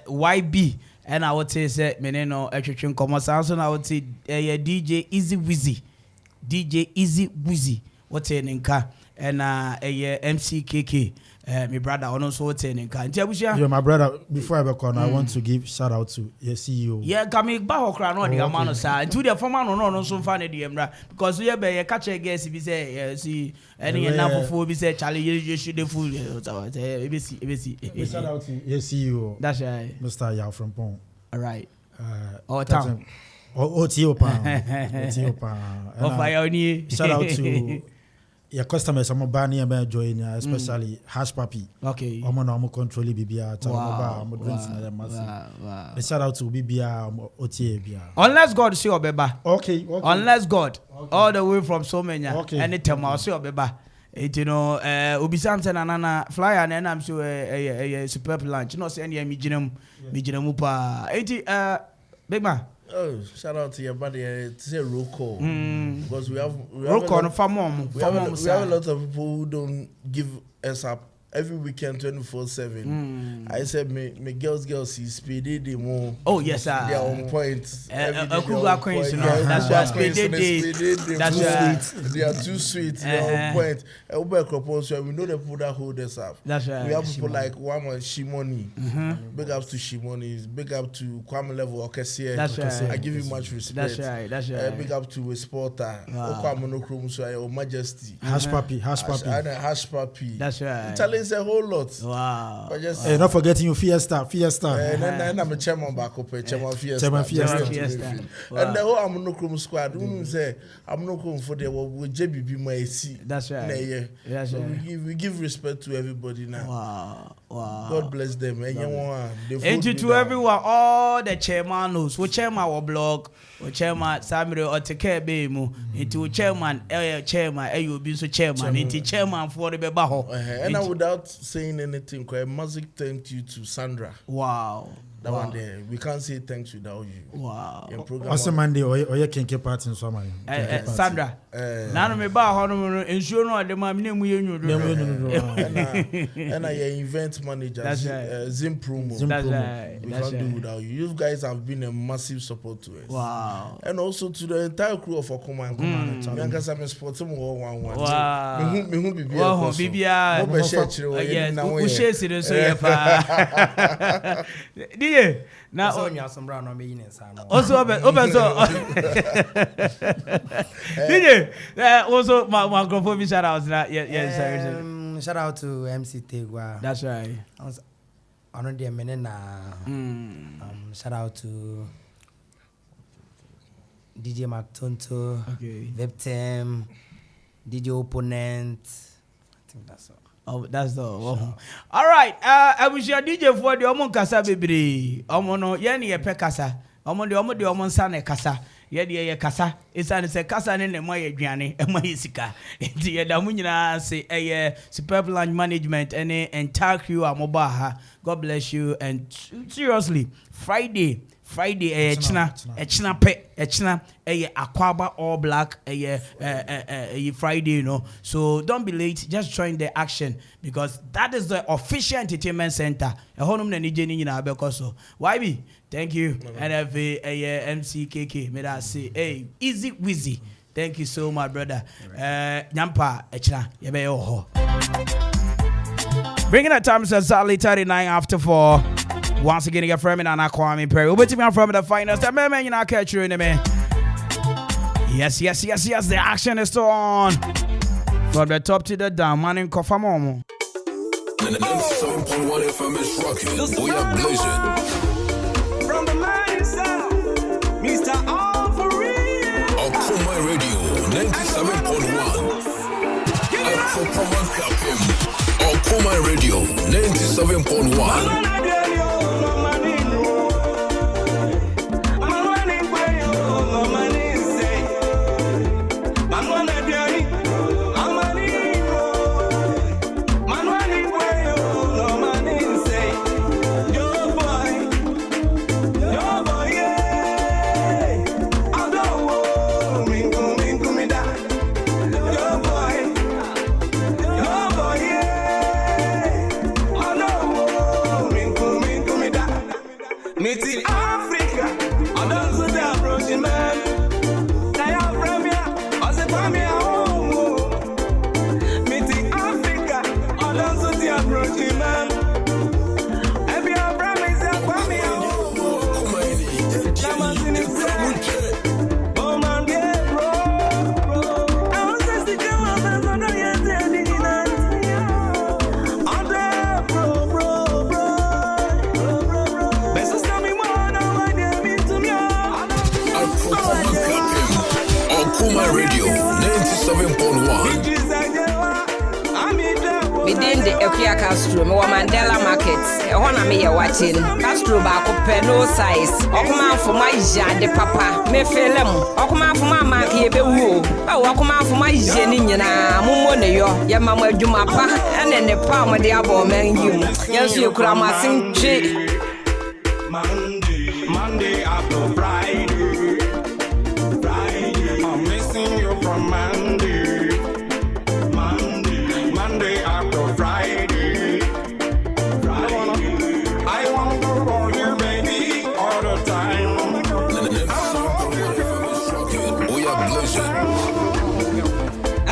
YB and I would say meneno etwetwe komo sanso na I would say DJ Easy Wizzy. DJ Easy Wizzy. What's in nka and MCKK. My brother also attending. Yeah, my brother. Before I go on, I want to give shout out to your CEO. Yeah, coming back or no the amount of side to the former no so funny because we have catch a guess if you say see any enough for we say Charlie you should the fool. ABC. Shout out to your CEO. That's right, Mr. Yao from Pong. All right. Town. Shout out to your customers, I'm buying a join, especially Hash Papi. Okay. I'm on control BBR. Wow. Shout out to BBR OTA. Unless God see your baby. Okay. Unless God, all the way from so many. Okay. Anytime I'll see your baby. You know, Ubi Samson and flyer and I'm sure a superb lunch. You know, say any mijinum upa. Big man. Oh, shout out to your buddy. It's a roll call because we have a lot of people who don't give us up every weekend 24/7. I said, me girls see speedy the more. Oh yes, sir. They are on point. That's why speedy. That's why they are too sweet. They are on point. We know the people that hold us up. That's right. We have people like Wama Shimoni. Big up to Shimoni. Big up to Kwame Level Okesiye. That's right. I give you much respect. That's right. Big up to a sporter. Okwame Akwaaba, Majesty. Hash Papi. Hash Papi. That's right. Challenge it's a whole lot. Wow. But just not forgetting you Fiesta. And then I'm a chairman back up, chairman Fiesta. Chairman Fiesta. And the whole Amunokrum squad, who say I'm not going for the with JBB my see. That's right. That's right. We give respect to everybody now. Wow. God bless them. And to everyone, all the chairman knows. What chairman or blog, or chairman Samuel or take be mu into chairman, chairman, you be so chairman, into chairman for the Bebaho. And without saying anything, a music thank you to Sandra. Wow. That one there, we can't say thanks without you. Wow. What's the Monday or you can keep part in summer? Sandra. None of me bar honor ensure no the man name we and I event manager. That's right. Zim Promo. That's right. We can't do without you. You guys have been a massive support to us. Wow. And also to the entire crew of Okoman Akwaaba. Because I'm sporting 111. Wow. Me who be Bibia. We share it so yeah. Now some brown on me also open so DJ also my microphone shout out yes shout out to MC Tegwa. That's right. On the minute shout out to DJ McTonto, Victim, DJ Opponent. I think that's all. Oh, that's the all right. I wish you DJ for the Omon Kasa Baby. Omono, Yanni a Pekasa. Omon San Kasa. Yadi Kasa. It's an Kasa and a Maya Gianni, and Maisika. The Damunina say a superb lunch management and the entire crew Mobaha. God bless you. And seriously, Friday, Echina Akwaaba all black Friday, you know. So don't be late, just join the action because that is the official entertainment center. YB, thank you. NFA MCKK, may I say, hey, easy wheezy. Thank you so much, brother. Nyampa Echina, bringing that time to exactly 39 after 4. Once again, your friend and Kwame Mpere A.K.A. But me from the finest. The man, you know, catch you in the man. Yes. The action is still on. From the top to the down, man in Kofamomo. And the 97.1 FM is rocking. We are blazing. From the man himself, Mr. All for real. Okoman Radio 97.1. Okoman Radio 97.1. Okoman Radio 97.1. Within the A.K.A Castro, me Mandela Market. I wanna me watching Castro back up no size. Okoman for my de papa. Me feel them. Okoman for my market be woo. Okoman for my jenny na mumo ne yo. Ya mama juma pa and then the palm of the abo man you. Yes, you could am sing tree. Monday after Friday. I'm missing you from Monday after Friday. I want to hold you, baby, all the time. We are blazing. I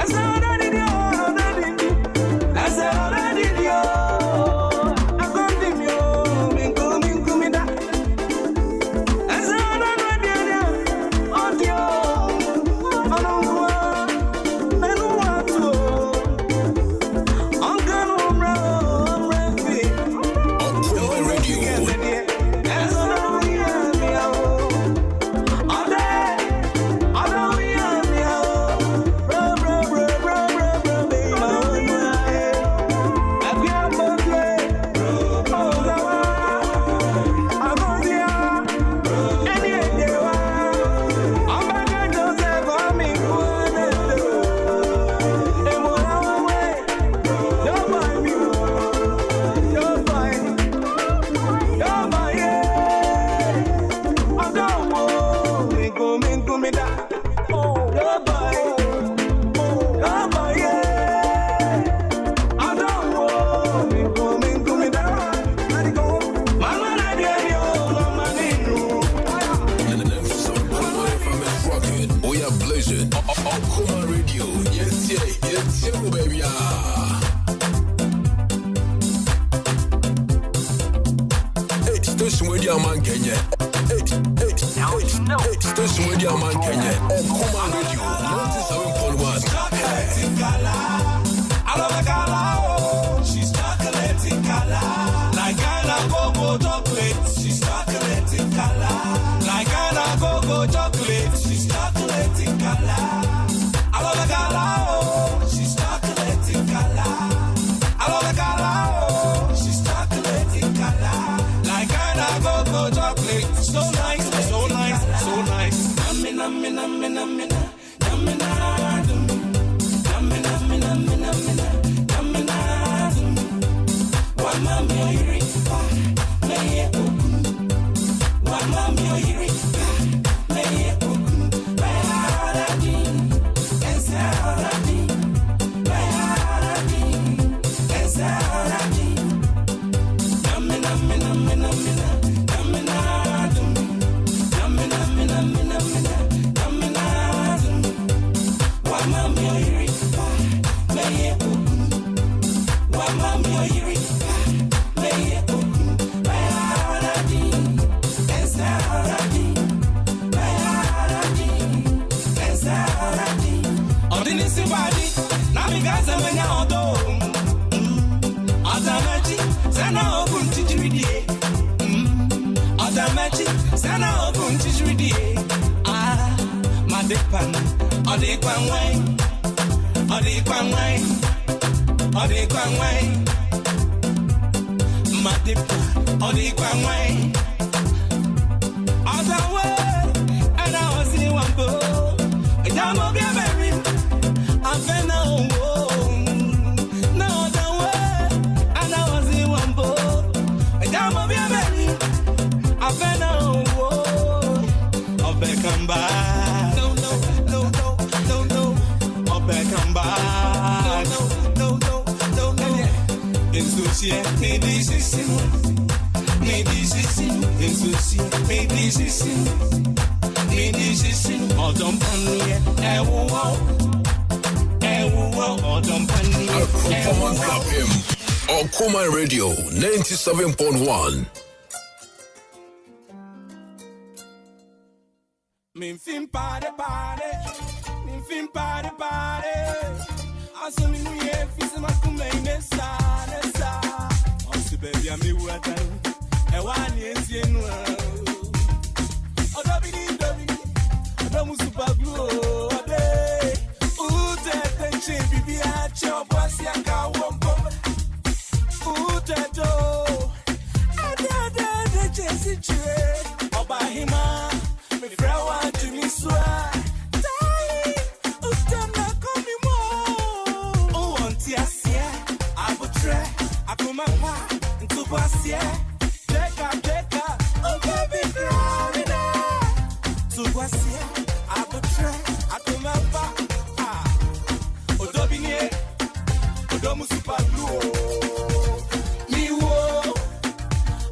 Zero baby. Station with your man Kenya. Station with your man Kenya. Okoman Radio 97.1. Chocolate in color. I love the color. Oh, she's chocolate in color. Like Anna Coco chocolate. She's chocolate in color. Like Anna Coco chocolate. She's chocolate in color. I love the color. Oh, she's chocolate in color. I love the color. Oh, she's chocolate in color. Like Anna Coco chocolate. So nice, so nice, so nice. Namina, mina, mina, mina. Namina, namina, mina, mina, mina. Namina, one mami oiri, meye okun. One mami oiri, meye okun. Bayaradi, ensaradi. Bayaradi, ensaradi. Namina, mina, mina, mina. Namina, namina, mina, mina, mina. Namina, one mami oiri, meye okun. One mami oiri, meye okun. Bayaradi, ensaradi. Bayaradi, ensaradi. Ordinary body, navigaza menya odo. Adamachi, sana okun tijiridi. Adamachi, sana okun tijiridi. Ah, madepan, odekwan wine, odekwan wine, odekwan wine. Madepan, odekwan wine. Odawe, and I was in one boat. Jamo be married. I'm fena oh. No other way, and I was in one boat. Jamo be married. I'm fena oh. Obe come back. No, no, no, no, no, no. Obe come back. No, no, no, no, no, no. Insouciant, me this is me this is insouciant, me this is me this is Odom Panye, Odom Panye. Okoman Club him. Okoman Radio 97.1. Min fin party. Aso mi nuye fisi makume nesa. Onsi baby ami watan. Ewani entienu. Odobini. Odomu super glue. Ode. Ute tenche bibi ache obwasi aka wompo. Ute do. Ade jesi chwe. Obahima. Me frewa jumi swa. Dai. Utana komi mo. Uwanti asie. Abutre. Akumapa. Ntubasie. Jeka. Oh baby girl. Tubasie. Abutre. Akumapa. Odobini. Odomu super blue. Miwo.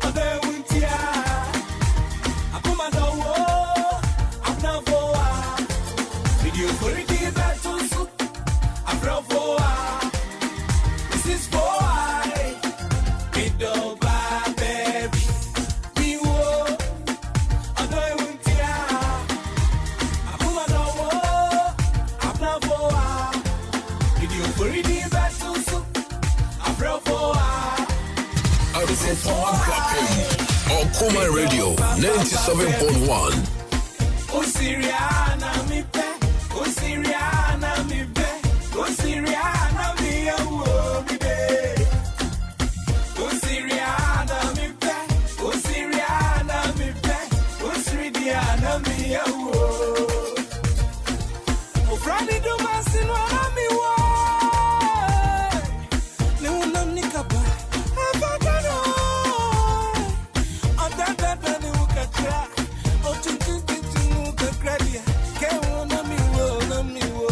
Ode wintia. Akumadowo. Abnavoa. Video for it is that too. Abnavoa. This is for I. Middle baby. Miwo. Ode wintia. Akumadowo. Abnavoa. Video for it is that too. Abnavoa. Okoman Club him. Okoman Radio 97.1. Osiriana mi pe, Osiriana mi pe, Osiriana mi awo mi be. Osiriana mi pe, Osiriana mi pe, Osiriana mi awo. Ofrani do masino mi wo. Ne unam ni kaba, abagano. Odada ni ukatra, otutu. Ke wona mi wo.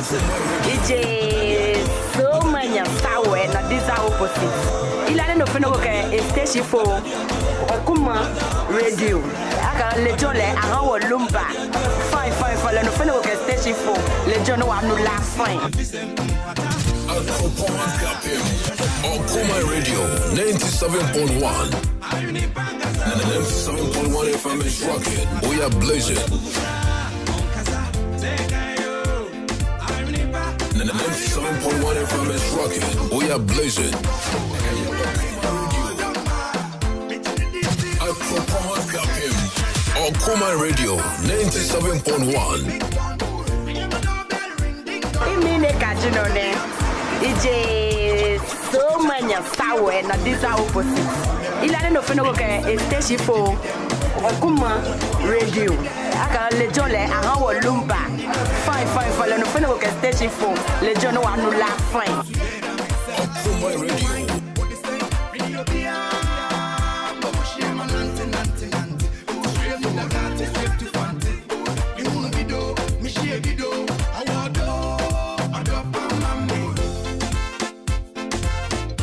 Ije so many sour na this are opposite. Ilane no feno ke station for Okoman radio. Aka lejole aha wo lumba. Fine for no feno ke station for lejo no wa no la fine. Okoman Radio 97.1. 97.1 FM is rocking. We are blazing. 97.1 FM is rocking. We are blazing. Okoman Radio 97.1. Imine kajinone. Ije so many sour na this are opposite. Ilane no feno ke station for Okoman radio. Aka lejole aha wo lumba. Fine for no feno ke station for lejo no wa no la fine. Okoman Radio